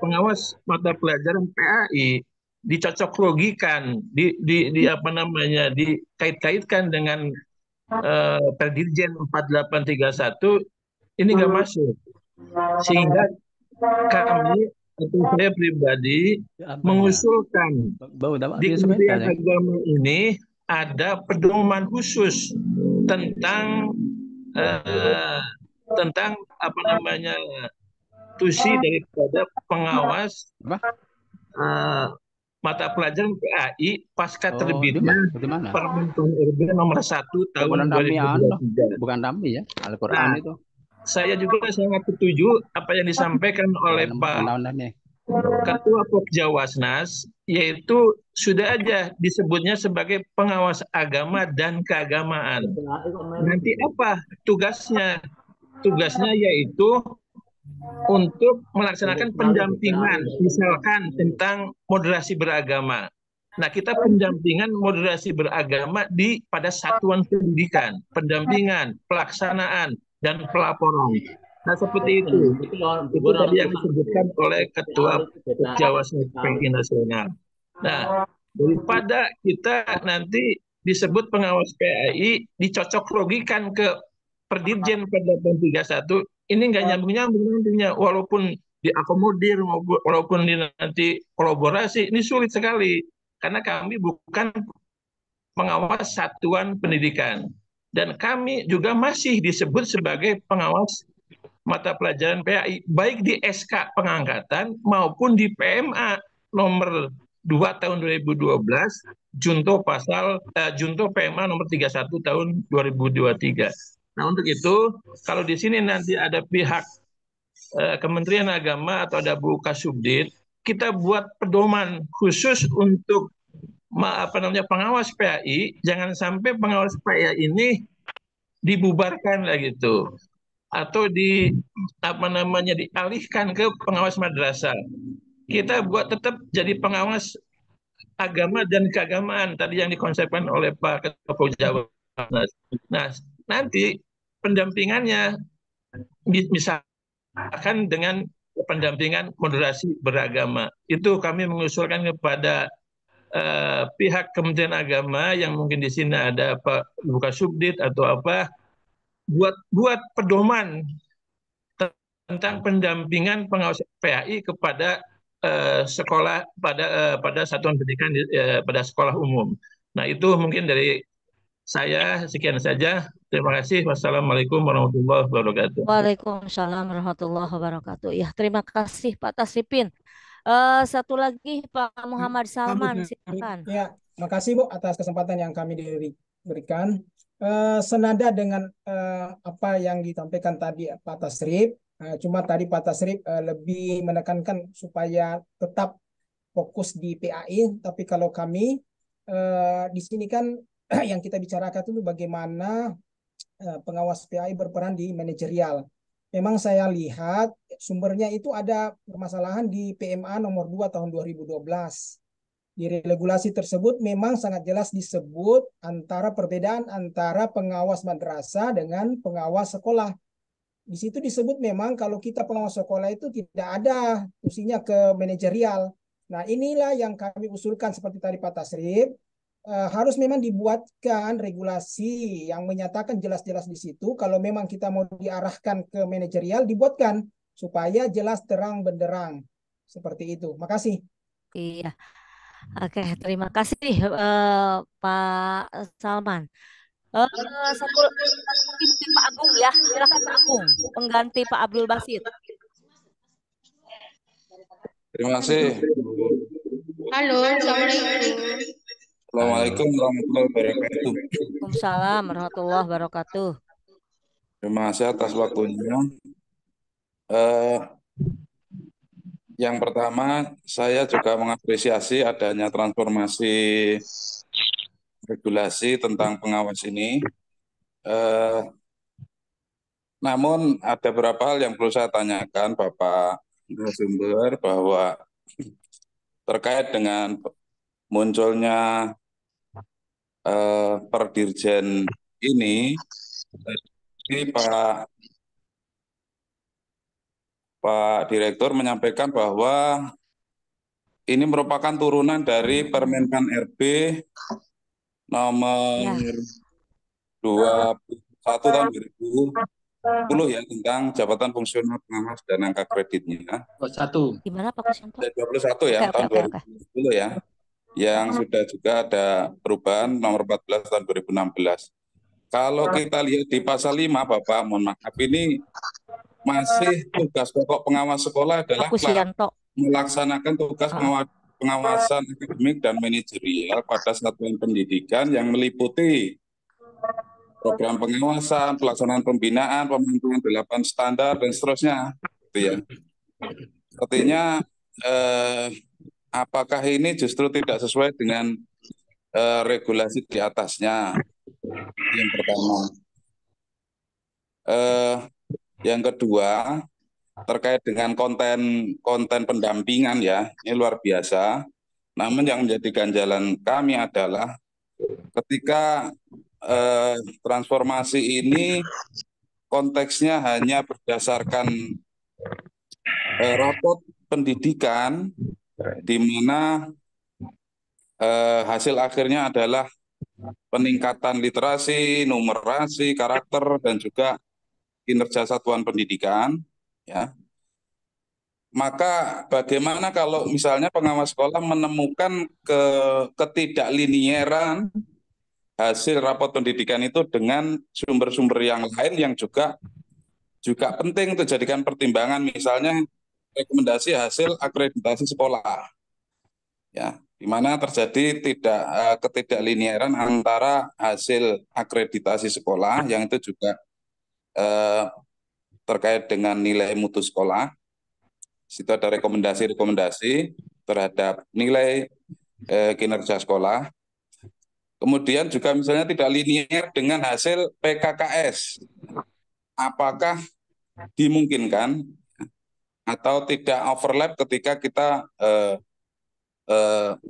pengawas mata pelajaran PAI dicocok logikan, di apa namanya, dikait-kaitkan dengan Perdirjen 4831, ini nggak masuk. Sehingga kami atau saya pribadi mengusulkan di Kementerian Agama ini ada pedoman khusus tentang apa namanya, tusi daripada pengawas mata pelajaran PAI pasca terbitnya Permen RB nomor 1 tahun 2023. Bukan Ramli ya, Al-Quran itu. Saya juga sangat setuju apa yang disampaikan oleh Pak Ketua Pokjawasnas, yaitu sudah aja disebutnya sebagai pengawas agama dan keagamaan. Nanti apa tugasnya? Tugasnya yaitu untuk melaksanakan pendampingan, misalkan tentang moderasi beragama. Nah, kita pendampingan moderasi beragama pada satuan pendidikan, pendampingan, pelaksanaan, dan pelaporan. Nah, seperti itu. Itu tadi yang disebutkan oleh Ketua Pokjawasnas PAI Nasional. Nah, daripada kita nanti disebut pengawas PAI, dicocok logikan ke Perdirjen 4831, ini nggak nyambung-nyambung nantinya, walaupun diakomodir, walaupun nanti kolaborasi, ini sulit sekali. Karena kami bukan pengawas satuan pendidikan. Dan kami juga masih disebut sebagai pengawas mata pelajaran PAI, baik di SK pengangkatan maupun di PMA nomor 2 tahun 2012, Junto PMA nomor 31 tahun 2023. Nah, untuk itu, kalau di sini nanti ada pihak Kementerian Agama atau ada Bu Kasubdit, kita buat pedoman khusus untuk pengawas PAI, jangan sampai pengawas PAI ini dibubarkan lah gitu, atau dialihkan ke pengawas madrasah. Kita buat tetap jadi pengawas agama dan keagamaan tadi yang dikonsepkan oleh Pak Ketua Pokjawasnas. Nah, nanti pendampingannya misalkan dengan pendampingan moderasi beragama. Itu kami mengusulkan kepada pihak Kementerian Agama yang mungkin di sini ada Pak Buka Subdit atau apa, buat pedoman tentang pendampingan pengawas PAI kepada sekolah pada satuan pendidikan pada sekolah umum. Nah, itu mungkin dari saya, sekian saja. Terima kasih. Wassalamualaikum warahmatullahi wabarakatuh. Waalaikumsalam warahmatullahi wabarakatuh. Ya, terima kasih Pak Tasripin. Satu lagi Pak Muhammad Salman, silakan. Ya, makasih Bu atas kesempatan yang kami diberikan. Senada dengan apa yang disampaikan tadi Pak Tasrip, cuma tadi Pak Tasrip lebih menekankan supaya tetap fokus di PAI, tapi kalau kami di sini kan yang kita bicarakan itu bagaimana pengawas PAI berperan di manajerial. Memang saya lihat sumbernya itu ada permasalahan di PMA nomor 2 tahun 2012. Di regulasi tersebut memang sangat jelas disebut perbedaan antara pengawas madrasah dengan pengawas sekolah. Di situ disebut memang kalau kita pengawas sekolah itu tidak ada fungsinya ke manajerial. Nah, inilah yang kami usulkan seperti tadi Pak Tasrip. Harus memang dibuatkan regulasi yang menyatakan jelas-jelas di situ. Kalau memang kita mau diarahkan ke manajerial, dibuatkan supaya jelas terang benderang seperti itu. Makasih. Iya, oke, terima kasih Pak Salman. Satu lagi mungkin Pak Agung ya, silakan Pak Agung, pengganti Pak Abdul Basit. Terima kasih. Halo, assalamualaikum. Assalamualaikum warahmatullahi wabarakatuh. Waalaikumsalam warahmatullahi wabarakatuh. Terima kasih atas waktunya. Yang pertama, saya juga mengapresiasi adanya transformasi regulasi tentang pengawas ini. Namun ada beberapa hal yang perlu saya tanyakan Bapak narasumber, bahwa terkait dengan munculnya Perdirjen ini, Jadi Pak Direktur menyampaikan bahwa ini merupakan turunan dari Permenpan RB nomor 21 tahun 2010 ya, tentang jabatan fungsional pengawas dan angka kreditnya. 21. Gimana Pak Kusyanto? 21 ya, tahun 2010 ya. Yang sudah juga ada perubahan nomor 14 tahun 2016. Kalau kita lihat di pasal 5 Bapak, mohon maaf, ini masih tugas pokok pengawas sekolah adalah melaksanakan tugas pengawasan akademik dan manajerial pada satuan pendidikan yang meliputi program pengawasan, pelaksanaan pembinaan, pemantauan 8 standar dan seterusnya, gitu ya. Artinya apakah ini justru tidak sesuai dengan regulasi di atasnya? Yang pertama. Yang kedua, terkait dengan konten pendampingan ya, ini luar biasa. Namun yang menjadi ganjalan kami adalah ketika transformasi ini konteksnya hanya berdasarkan rapot pendidikan, di mana hasil akhirnya adalah peningkatan literasi, numerasi, karakter, dan juga kinerja satuan pendidikan, ya. Maka bagaimana kalau misalnya pengawas sekolah menemukan ketidaklinieran hasil rapot pendidikan itu dengan sumber-sumber yang lain yang juga penting untuk dijadikan pertimbangan, misalnya rekomendasi hasil akreditasi sekolah, ya, di mana terjadi ketidaklinieran antara hasil akreditasi sekolah yang itu juga terkait dengan nilai mutu sekolah. Situ ada rekomendasi terhadap nilai kinerja sekolah. Kemudian juga misalnya tidak linear dengan hasil PKKS. Apakah dimungkinkan atau tidak overlap ketika kita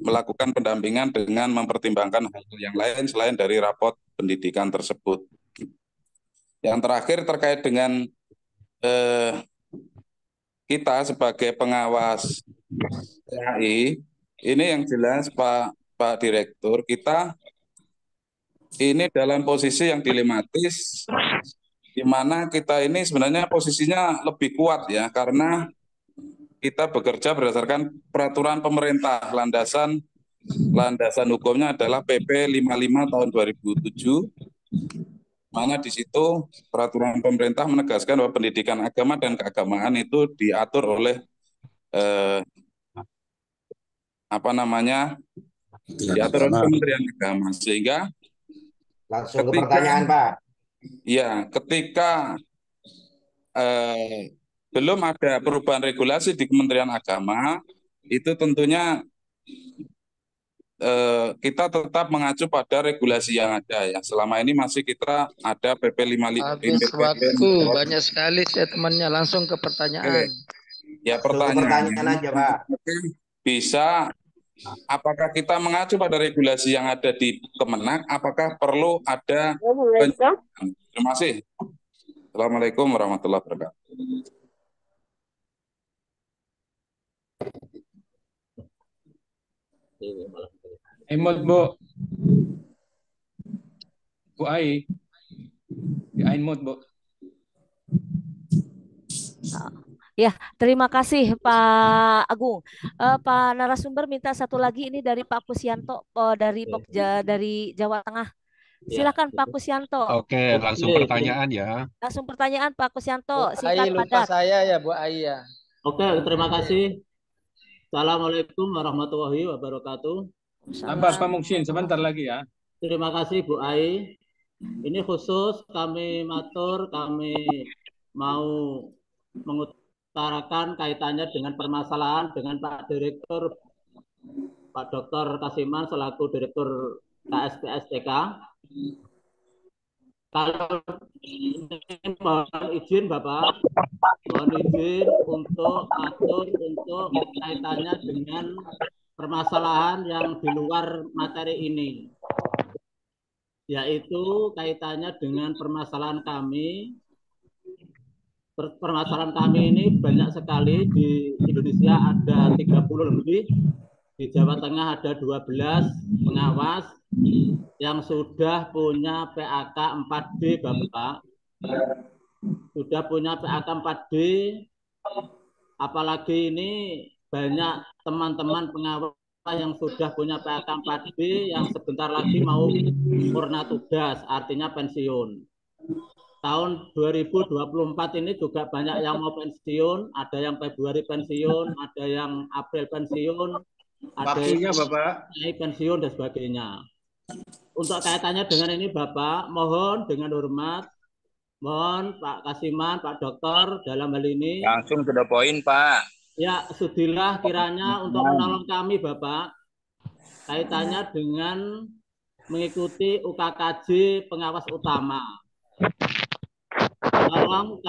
melakukan pendampingan dengan mempertimbangkan hal yang lain selain dari rapot pendidikan tersebut. Yang terakhir terkait dengan kita sebagai pengawas PAI, ini yang jelas Pak Direktur, kita ini dalam posisi yang dilematis, di mana kita ini sebenarnya posisinya lebih kuat ya, karena kita bekerja berdasarkan peraturan pemerintah, landasan hukumnya adalah PP 55 tahun 2007, mana di situ peraturan pemerintah menegaskan bahwa pendidikan agama dan keagamaan itu diatur oleh diatur oleh Kementerian Agama, sehingga langsung ke pertanyaan Pak. Ya, ketika belum ada perubahan regulasi di Kementerian Agama, itu tentunya kita tetap mengacu pada regulasi yang ada ya. Selama ini masih kita ada PP 55. Habis waktu banyak sekali statementnya, langsung ke pertanyaan. Ya, pertanyaan aja Pak. Bisa, apakah kita mengacu pada regulasi yang ada di Kemenak? Apakah perlu ada? Terima kasih. Assalamualaikum warahmatullahi wabarakatuh. Emot Bu. Bu Ai. Di Ainmut Bu. Ya, terima kasih Pak Agung. Pak narasumber minta satu lagi ini dari Pak Kusyanto dari Pokja dari Jawa Tengah. Silakan Pak Kusyanto. Oke, langsung pertanyaan ya. Langsung pertanyaan Pak Kusyanto. Singkat lupa padat. Saya ya Bu Ai ya. Oke, terima kasih. Assalamualaikum warahmatullahi wabarakatuh. Sabar Pak Muksin, sebentar lagi ya. Terima kasih Bu Ai. Ini khusus kami mau mengutarakan kaitannya dengan permasalahan dengan Pak Direktur, Pak Dr. Kasiman selaku Direktur KSPSTK. Kalau mohon izin Bapak, mohon izin untuk kaitannya dengan permasalahan yang di luar materi ini. yaitu kaitannya dengan permasalahan kami. Permasalahan kami ini banyak sekali. Di Indonesia ada 30 lebih, di Jawa Tengah ada 12 pengawas yang sudah punya PAK 4D, Bapak. Sudah punya PAK 4D, apalagi ini banyak teman-teman pengawas yang sudah punya PAK 4D yang sebentar lagi mau purna tugas, artinya pensiun. Tahun 2024 ini juga banyak yang mau pensiun, ada yang Februari pensiun, ada yang April pensiun, ada Waktunya, yang Bapak. Mei pensiun dan sebagainya. Untuk kaitannya dengan ini Bapak, mohon dengan hormat, mohon Pak Kasiman, Pak Dokter dalam hal ini. Langsung ke the point, Pak. Ya, sudilah kiranya untuk menolong kami Bapak, kaitannya dengan mengikuti UKKJ pengawas utama. Tolong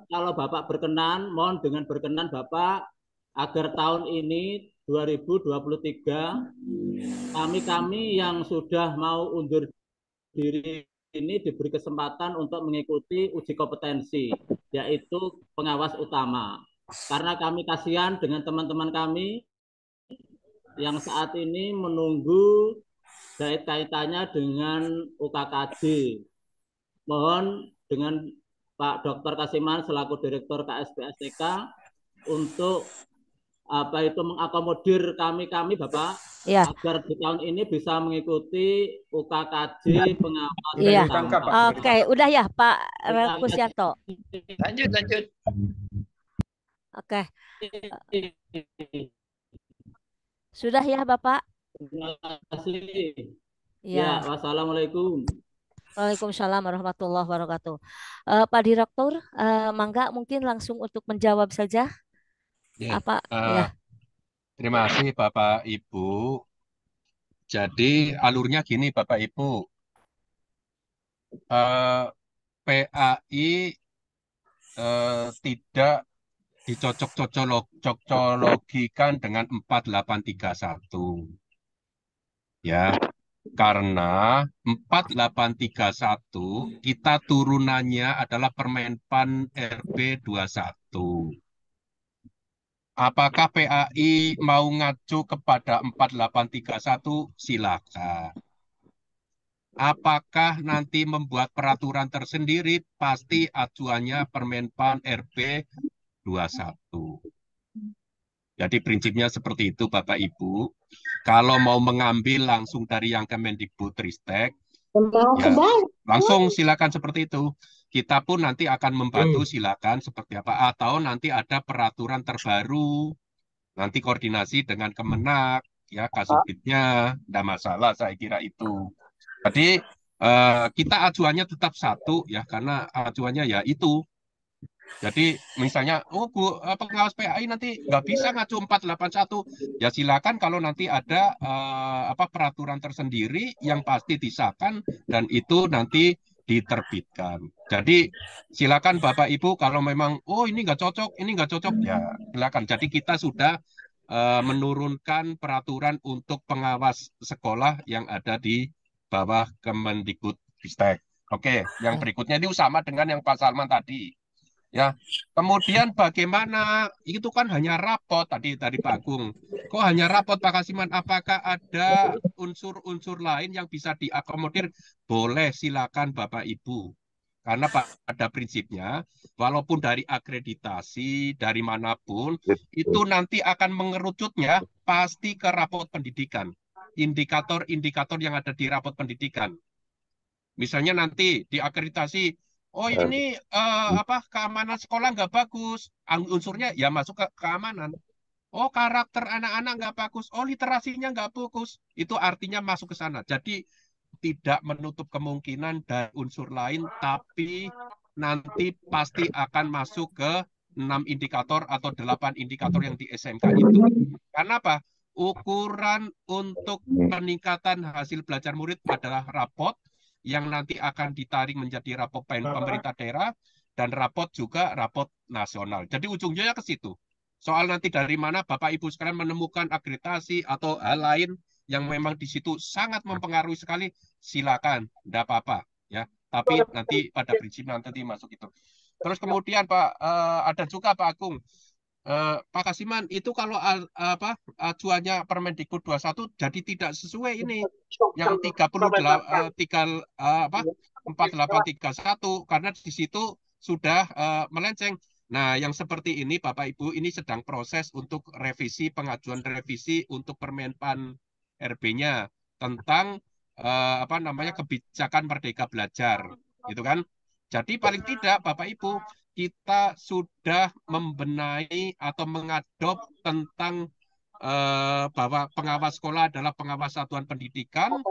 kalau Bapak berkenan, mohon dengan berkenan Bapak, agar tahun ini 2023 kami yang sudah mau undur diri ini diberi kesempatan untuk mengikuti uji kompetensi, yaitu pengawas utama. Karena kami kasihan dengan teman-teman kami yang saat ini menunggu kaitannya dengan UKKJ. Mohon dengan Pak Dr. Kasiman selaku Direktur KSPSTK untuk mengakomodir kami Bapak, ya, agar di tahun ini bisa mengikuti UKKJ pengawas iya. utama. Oke, udah ya Pak Kusyanto. Lanjut. Oke. Sudah ya Bapak? Terima kasih. Ya. Ya, wassalamualaikum. Waalaikumsalam warahmatullahi wabarakatuh. Pak Direktur, mangga mungkin langsung untuk menjawab saja. Ya, Apa? Ya. terima kasih Bapak Ibu. Jadi alurnya gini Bapak Ibu, PAI tidak dicocok-cocologikan dengan 4831. Ya, karena 4831 kita turunannya adalah Permenpan RB 21. Apakah PAI mau ngacu kepada 4831? Silakan. Apakah nanti membuat peraturan tersendiri? Pasti acuannya Permenpan RB 21. Jadi prinsipnya seperti itu Bapak Ibu. Kalau mau mengambil langsung dari yang Kemendikbudristek, ya langsung silakan seperti itu. Kita pun nanti akan membantu, silakan seperti apa. Atau nanti ada peraturan terbaru, nanti koordinasi dengan Kemenak, ya Kasubditnya, tidak masalah saya kira itu. Jadi kita acuannya tetap satu ya, karena acuannya ya itu. Jadi misalnya, pengawas PAI nanti nggak bisa ngacu 481, ya silakan kalau nanti ada peraturan tersendiri yang pasti disahkan dan itu nanti diterbitkan. Jadi silakan Bapak Ibu kalau memang ini nggak cocok, ini nggak cocok, ya silakan. Jadi kita sudah menurunkan peraturan untuk pengawas sekolah yang ada di bawah Kemendikbudristek. Oke, yang berikutnya ini sama dengan yang Pak Salman tadi. Ya, kemudian bagaimana? Itu kan hanya rapot tadi Pak Agung. Kok hanya rapot Pak Kasiman? Apakah ada unsur-unsur lain yang bisa diakomodir? Boleh, silakan Bapak Ibu. Karena pada prinsipnya, walaupun dari akreditasi, dari manapun, itu nanti akan mengerucutnya pasti ke rapot pendidikan. Indikator-indikator yang ada di rapot pendidikan. Misalnya nanti di akreditasi, ini keamanan sekolah nggak bagus, unsurnya ya masuk ke keamanan. Karakter anak-anak nggak bagus, literasinya nggak bagus, itu artinya masuk ke sana. Jadi tidak menutup kemungkinan dari unsur lain, tapi nanti pasti akan masuk ke 6 indikator atau 8 indikator yang di SMK itu. Karena apa? Ukuran untuk peningkatan hasil belajar murid adalah rapot yang nanti akan ditarik menjadi rapot pemerintah daerah dan rapot juga rapot nasional. Jadi ujungnya ke situ. Soal nanti dari mana Bapak Ibu sekalian menemukan akreditasi atau hal lain yang memang di situ sangat mempengaruhi sekali, silakan, tidak apa-apa ya. Tapi nanti pada prinsipnya nanti masuk itu. Terus kemudian Pak, ada juga Pak Agung, Pak Kasiman, itu kalau acuannya Permendikbud 21 jadi tidak sesuai ini yang 4831 karena di situ sudah melenceng. Nah, yang seperti ini Bapak Ibu ini sedang proses untuk revisi, pengajuan revisi untuk Permenpan RB-nya tentang kebijakan Merdeka Belajar, gitu kan? Jadi paling tidak Bapak Ibu kita sudah membenahi atau mengadop tentang bahwa pengawas sekolah adalah pengawas satuan pendidikan,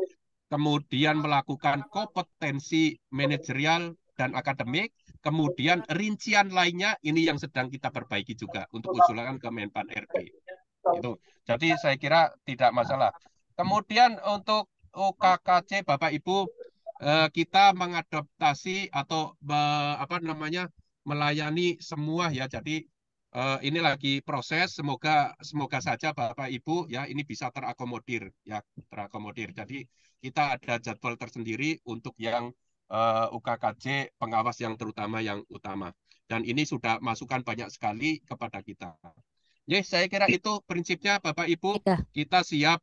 kemudian melakukan kompetensi manajerial dan akademik, kemudian rincian lainnya ini yang sedang kita perbaiki juga untuk usulan ke Menpan RB. Itu. Jadi saya kira tidak masalah. Kemudian untuk UKKC Bapak Ibu, kita mengadaptasi atau melayani semua ya. Jadi ini lagi proses, semoga saja Bapak Ibu ya ini bisa terakomodir ya, terakomodir. Jadi kita ada jadwal tersendiri untuk yang UKKC pengawas yang terutama yang utama. Dan ini sudah masukan banyak sekali kepada kita. Ya, saya kira itu prinsipnya Bapak Ibu, kita siap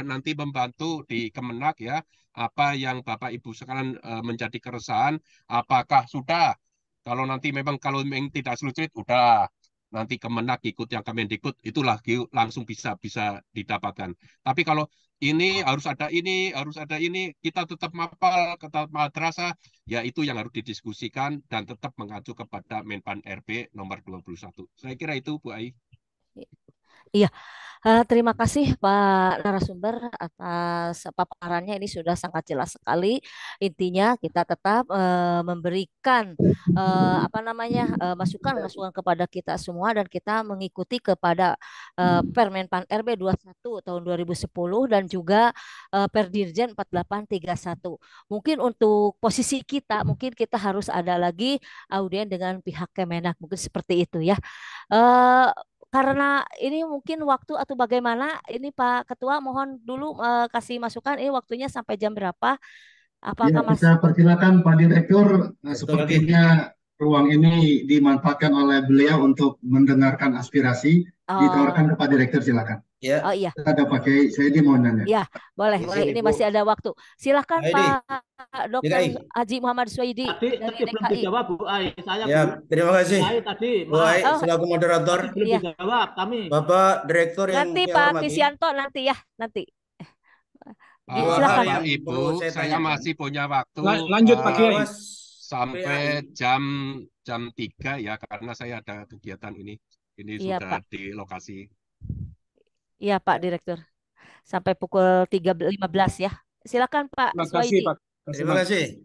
nanti membantu di Kemenak ya, apa yang Bapak Ibu sekarang menjadi keresahan, apakah sudah, kalau nanti memang tidak sulit, udah nanti Kemenak ikut yang Kemendikbud, itulah langsung bisa didapatkan. Tapi kalau ini harus ada ini, kita tetap mapal, tetap madrasah, ya itu yang harus didiskusikan dan tetap mengacu kepada Menpan RB nomor 21. Saya kira itu Bu Ai. Iya, terima kasih Pak narasumber atas paparannya, ini sudah sangat jelas sekali. Intinya kita tetap memberikan masukan kepada kita semua dan kita mengikuti kepada Permenpan RB 21 tahun 2010 dan juga Perdirjen 4831. Mungkin untuk posisi kita, mungkin kita harus ada lagi audien dengan pihak Kemenak, mungkin seperti itu ya. Karena ini mungkin waktu atau bagaimana, ini Pak Ketua mohon dulu kasih masukan, ini waktunya sampai jam berapa? Apakah kita persilakan Pak Direktur, sepertinya ruang ini dimanfaatkan oleh beliau untuk mendengarkan aspirasi, ditawarkan ke Pak Direktur, silakan. Ya. Oh iya. Ada pakai, saya mau nanya. Ya, boleh. Ini masih ada waktu. Silakan Pak Dr. Haji Muhammad Suwaidi dari belum DKI. dijawab Bu Ai. Saya Ya, terima kasih. Bu Ai selaku moderator. Belum dijawab kami. Bapak Direktur yang Nanti Pak Krisianto nanti. Silakan. Bapak Ibu, saya masih punya waktu. Lanjut Pak Kiai. Sampai jam 3 ya, karena saya ada kegiatan ini. Ini Iya, sudah Pak. di lokasi. Iya Pak Direktur. Sampai pukul 3.15 ya. Silakan Pak Suwaidi. Terima kasih.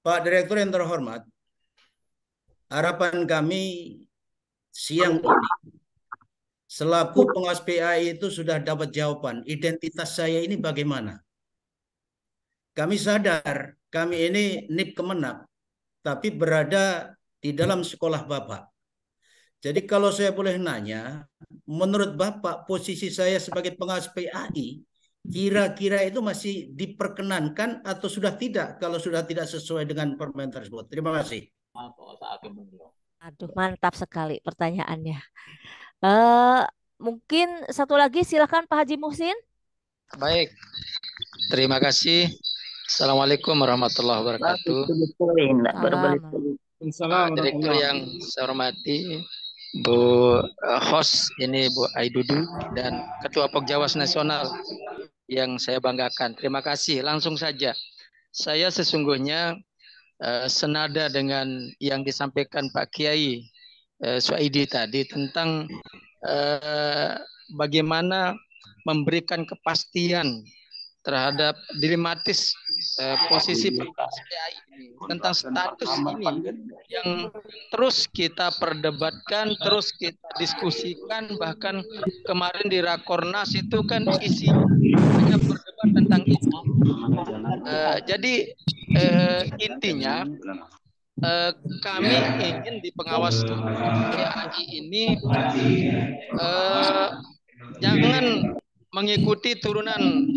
Pak Direktur yang terhormat, harapan kami siang ini, selaku pengawas PAI itu sudah dapat jawaban, identitas saya ini bagaimana. Kami sadar, kami ini NIP Kemenak, tapi berada di dalam sekolah Bapak. Jadi kalau saya boleh nanya, menurut Bapak posisi saya sebagai pengawas PAI, kira-kira itu masih diperkenankan atau sudah tidak kalau sudah tidak sesuai dengan permen tersebut? Terima kasih. Aduh, mantap sekali pertanyaannya. Mungkin satu lagi, silakan Pak Haji Muhsin. Baik, terima kasih. Assalamualaikum warahmatullahi wabarakatuh. Direktur yang saya hormati, Bu host ini Bu Aidudu dan Ketua Pokjawas Nasional yang saya banggakan. Terima kasih. Langsung saja, saya sesungguhnya senada dengan yang disampaikan Pak Kiai Suwaidi tadi tentang bagaimana memberikan kepastian terhadap dilematis posisi PAI tentang status ini yang terus kita perdebatkan, terus kita diskusikan, bahkan kemarin di Rakornas itu kan isinya hanya berdebat tentang itu. Jadi intinya kami ingin di pengawas PAI ini jangan mengikuti turunan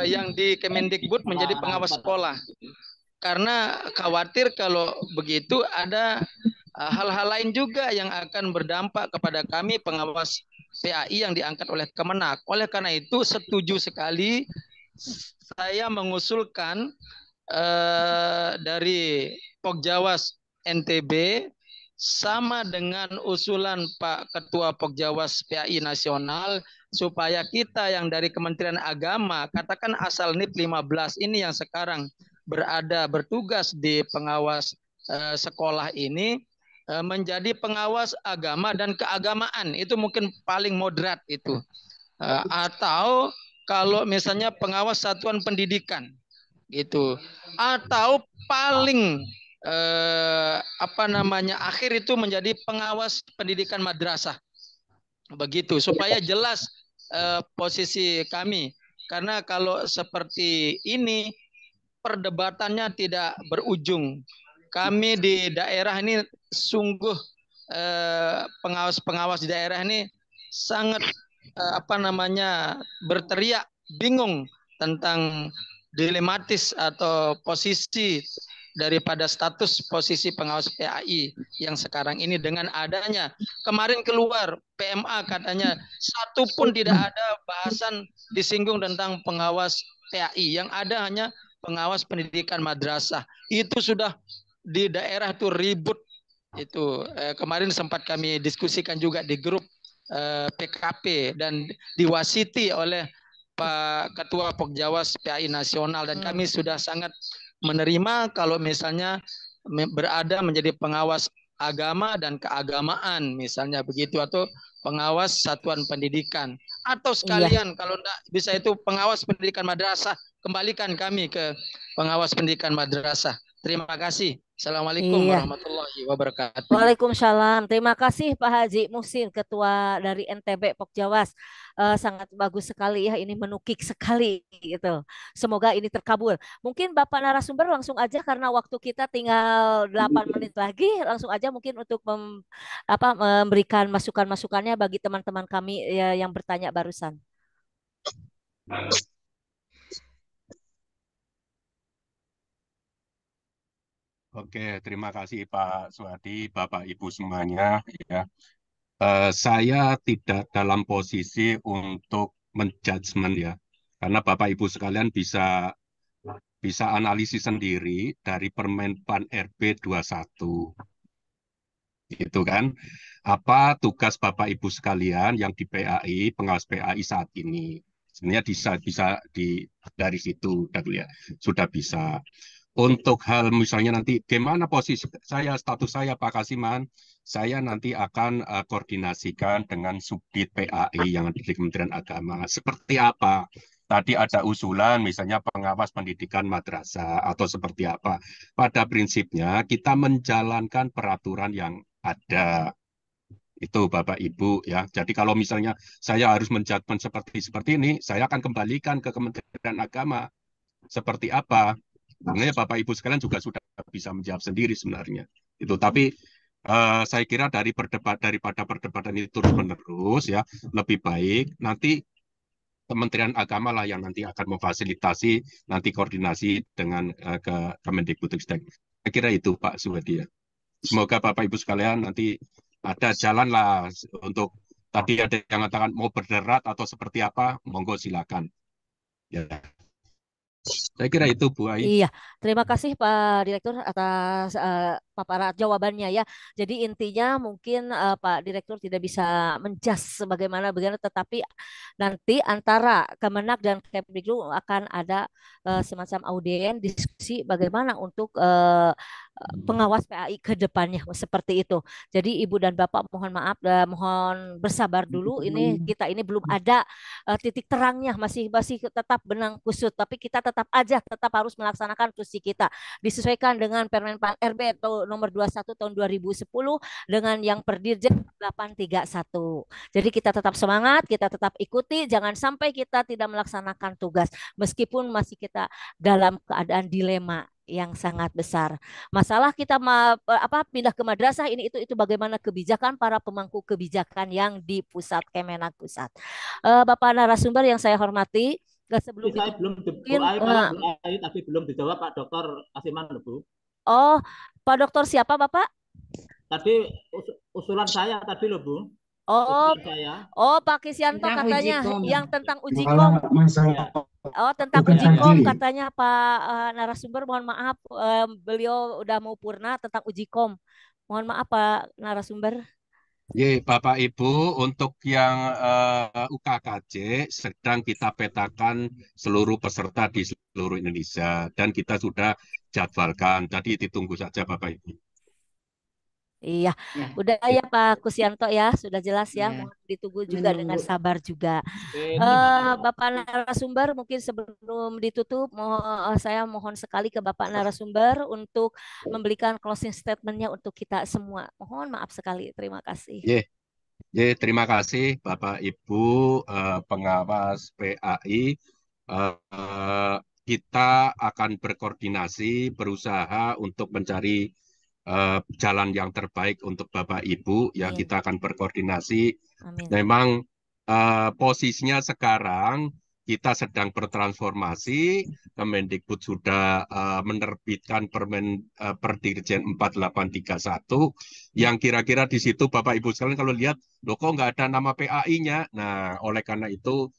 yang di Kemendikbud menjadi pengawas sekolah. Karena khawatir kalau begitu ada hal-hal lain juga yang akan berdampak kepada kami pengawas PAI yang diangkat oleh Kemenak. Oleh karena itu setuju sekali saya mengusulkan dari Pokjawas NTB sama dengan usulan Pak Ketua Pokjawas PAI Nasional supaya kita yang dari Kementerian Agama, katakan asal NIP 15 ini yang sekarang bertugas di pengawas sekolah ini menjadi pengawas agama dan keagamaan. Itu mungkin paling moderat itu. Atau kalau misalnya pengawas satuan pendidikan gitu. Atau paling akhir itu menjadi pengawas pendidikan madrasah. Begitu supaya jelas posisi kami. Karena kalau seperti ini perdebatannya tidak berujung. Kami di daerah ini sungguh pengawas-pengawas di daerah ini sangat berteriak bingung tentang dilematis atau posisi daripada status posisi pengawas PAI yang sekarang ini dengan adanya kemarin keluar PMA katanya satu pun tidak ada bahasan disinggung tentang pengawas PAI, yang ada hanya pengawas pendidikan madrasah. Itu sudah di daerah itu ribut. Itu kemarin sempat kami diskusikan juga di grup PKP dan diwasiti oleh Pak Ketua Pokjawas PAI Nasional, dan kami sudah sangat menerima kalau misalnya berada menjadi pengawas agama dan keagamaan misalnya begitu, atau pengawas satuan pendidikan, atau sekalian kalau enggak bisa itu pengawas pendidikan madrasah, kembalikan kami ke pengawas pendidikan madrasah. Terima kasih. Assalamualaikum warahmatullahi wabarakatuh. Waalaikumsalam. Terima kasih Pak Haji Muhsin, Ketua dari NTB Pokjawas. Sangat bagus sekali ya, ini menukik sekali gitu. Semoga ini terkabul. Mungkin Bapak narasumber langsung aja karena waktu kita tinggal 8 menit lagi, langsung aja mungkin untuk memberikan masukan-masukannya bagi teman-teman kami ya, yang bertanya barusan. Oke, terima kasih Pak Suhadi, Bapak Ibu semuanya. Ya, saya tidak dalam posisi untuk menjudgment ya, karena Bapak Ibu sekalian bisa analisis sendiri dari Permen PAN RB 21. Itu kan, apa tugas Bapak Ibu sekalian yang di PAI, pengawas PAI saat ini. Sebenarnya bisa dari situ ya, sudah bisa. Untuk hal misalnya nanti gimana posisi saya, status saya Pak Kasiman, saya nanti akan koordinasikan dengan Subdit PAI yang ada di Kementerian Agama. Seperti apa? Tadi ada usulan misalnya pengawas pendidikan madrasah atau seperti apa. Pada prinsipnya kita menjalankan peraturan yang ada. Itu Bapak Ibu ya. Jadi kalau misalnya saya harus menjudgment seperti ini, saya akan kembalikan ke Kementerian Agama. Seperti apa? Sebenarnya Bapak Ibu sekalian juga sudah bisa menjawab sendiri sebenarnya. Itu tapi saya kira daripada perdebatan ini terus-menerus ya, lebih baik nanti Kementerian Agama lah yang nanti akan memfasilitasi nanti koordinasi dengan ke Kemendikbudristek. Saya kira itu Pak Suhadi ya. Semoga Bapak Ibu sekalian nanti ada jalan lah untuk tadi ada yang mengatakan mau berderat atau seperti apa, monggo silakan. Ya. Saya kira itu Bu Ai. Iya, terima kasih Pak Direktur atas paparan jawabannya ya. Jadi intinya mungkin Pak Direktur tidak bisa menjas sebagaimana, tetapi nanti antara Kemenak dan Kemdikbud akan ada semacam audien diskusi bagaimana untuk pengawas PAI ke depannya seperti itu. Jadi Ibu dan Bapak mohon maaf, mohon bersabar dulu. Ini kita ini belum ada titik terangnya, masih tetap benang kusut. Tapi kita tetap harus melaksanakan tugas kita disesuaikan dengan Permen PAN RB nomor 21 tahun 2010 dengan yang per Dirjen 831. Jadi kita tetap semangat, kita tetap ikuti, jangan sampai kita tidak melaksanakan tugas meskipun masih kita dalam keadaan dilema yang sangat besar. Masalah kita pindah ke madrasah ini itu bagaimana kebijakan para pemangku kebijakan yang di pusat Kemenak pusat. Bapak narasumber yang saya hormati, sebelum saya belum tapi belum dijawab Pak Dokter Asiman, Bu. Oh, Pak Dokter siapa Bapak? Tadi usulan saya tadi loh, Bu. Oh, Pak Kisyanto katanya yang tentang uji Masalah- kom. masalah Oh, tentang bukan uji kom haji. katanya Pak narasumber, mohon maaf beliau udah mau purna tentang uji kom. Mohon maaf Pak narasumber. Bapak Ibu, untuk yang UKKJ sedang kita petakan seluruh peserta di seluruh Indonesia dan kita sudah jadwalkan. Jadi ditunggu saja Bapak Ibu. Iya, udah ya Pak Kusyanto ya, sudah jelas ya, mohon ditunggu juga dengan sabar juga. Bapak narasumber, mungkin sebelum ditutup, saya mohon sekali ke Bapak narasumber untuk memberikan closing statement-nya untuk kita semua. Mohon maaf sekali, terima kasih. Terima kasih Bapak Ibu pengawas PAI. Kita akan berkoordinasi, berusaha untuk mencari jalan yang terbaik untuk Bapak Ibu. Ya, kita akan berkoordinasi. Memang posisinya sekarang kita sedang bertransformasi. Kemendikbud sudah menerbitkan Perdirjen 4831 yang kira-kira di situ Bapak Ibu sekalian kalau lihat, loh kok nggak ada nama PAI-nya. Nah, oleh karena itu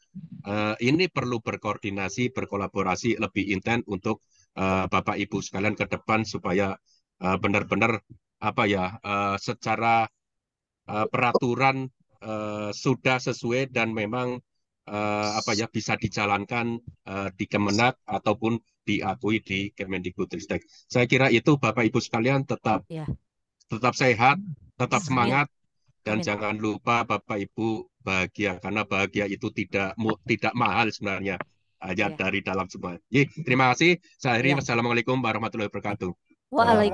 ini perlu berkoordinasi, berkolaborasi lebih intens untuk Bapak Ibu sekalian ke depan supaya benar-benar secara peraturan sudah sesuai dan memang bisa dijalankan di Kemenak ataupun diakui di Kemendikbudristek. Saya kira itu Bapak Ibu sekalian tetap sehat, tetap semangat dan jangan lupa Bapak Ibu bahagia karena bahagia itu tidak mahal sebenarnya, hanya dari dalam semua. Terima kasih. Saya akhiri. Wassalamualaikum warahmatullahi wabarakatuh. Waalaikumsalam.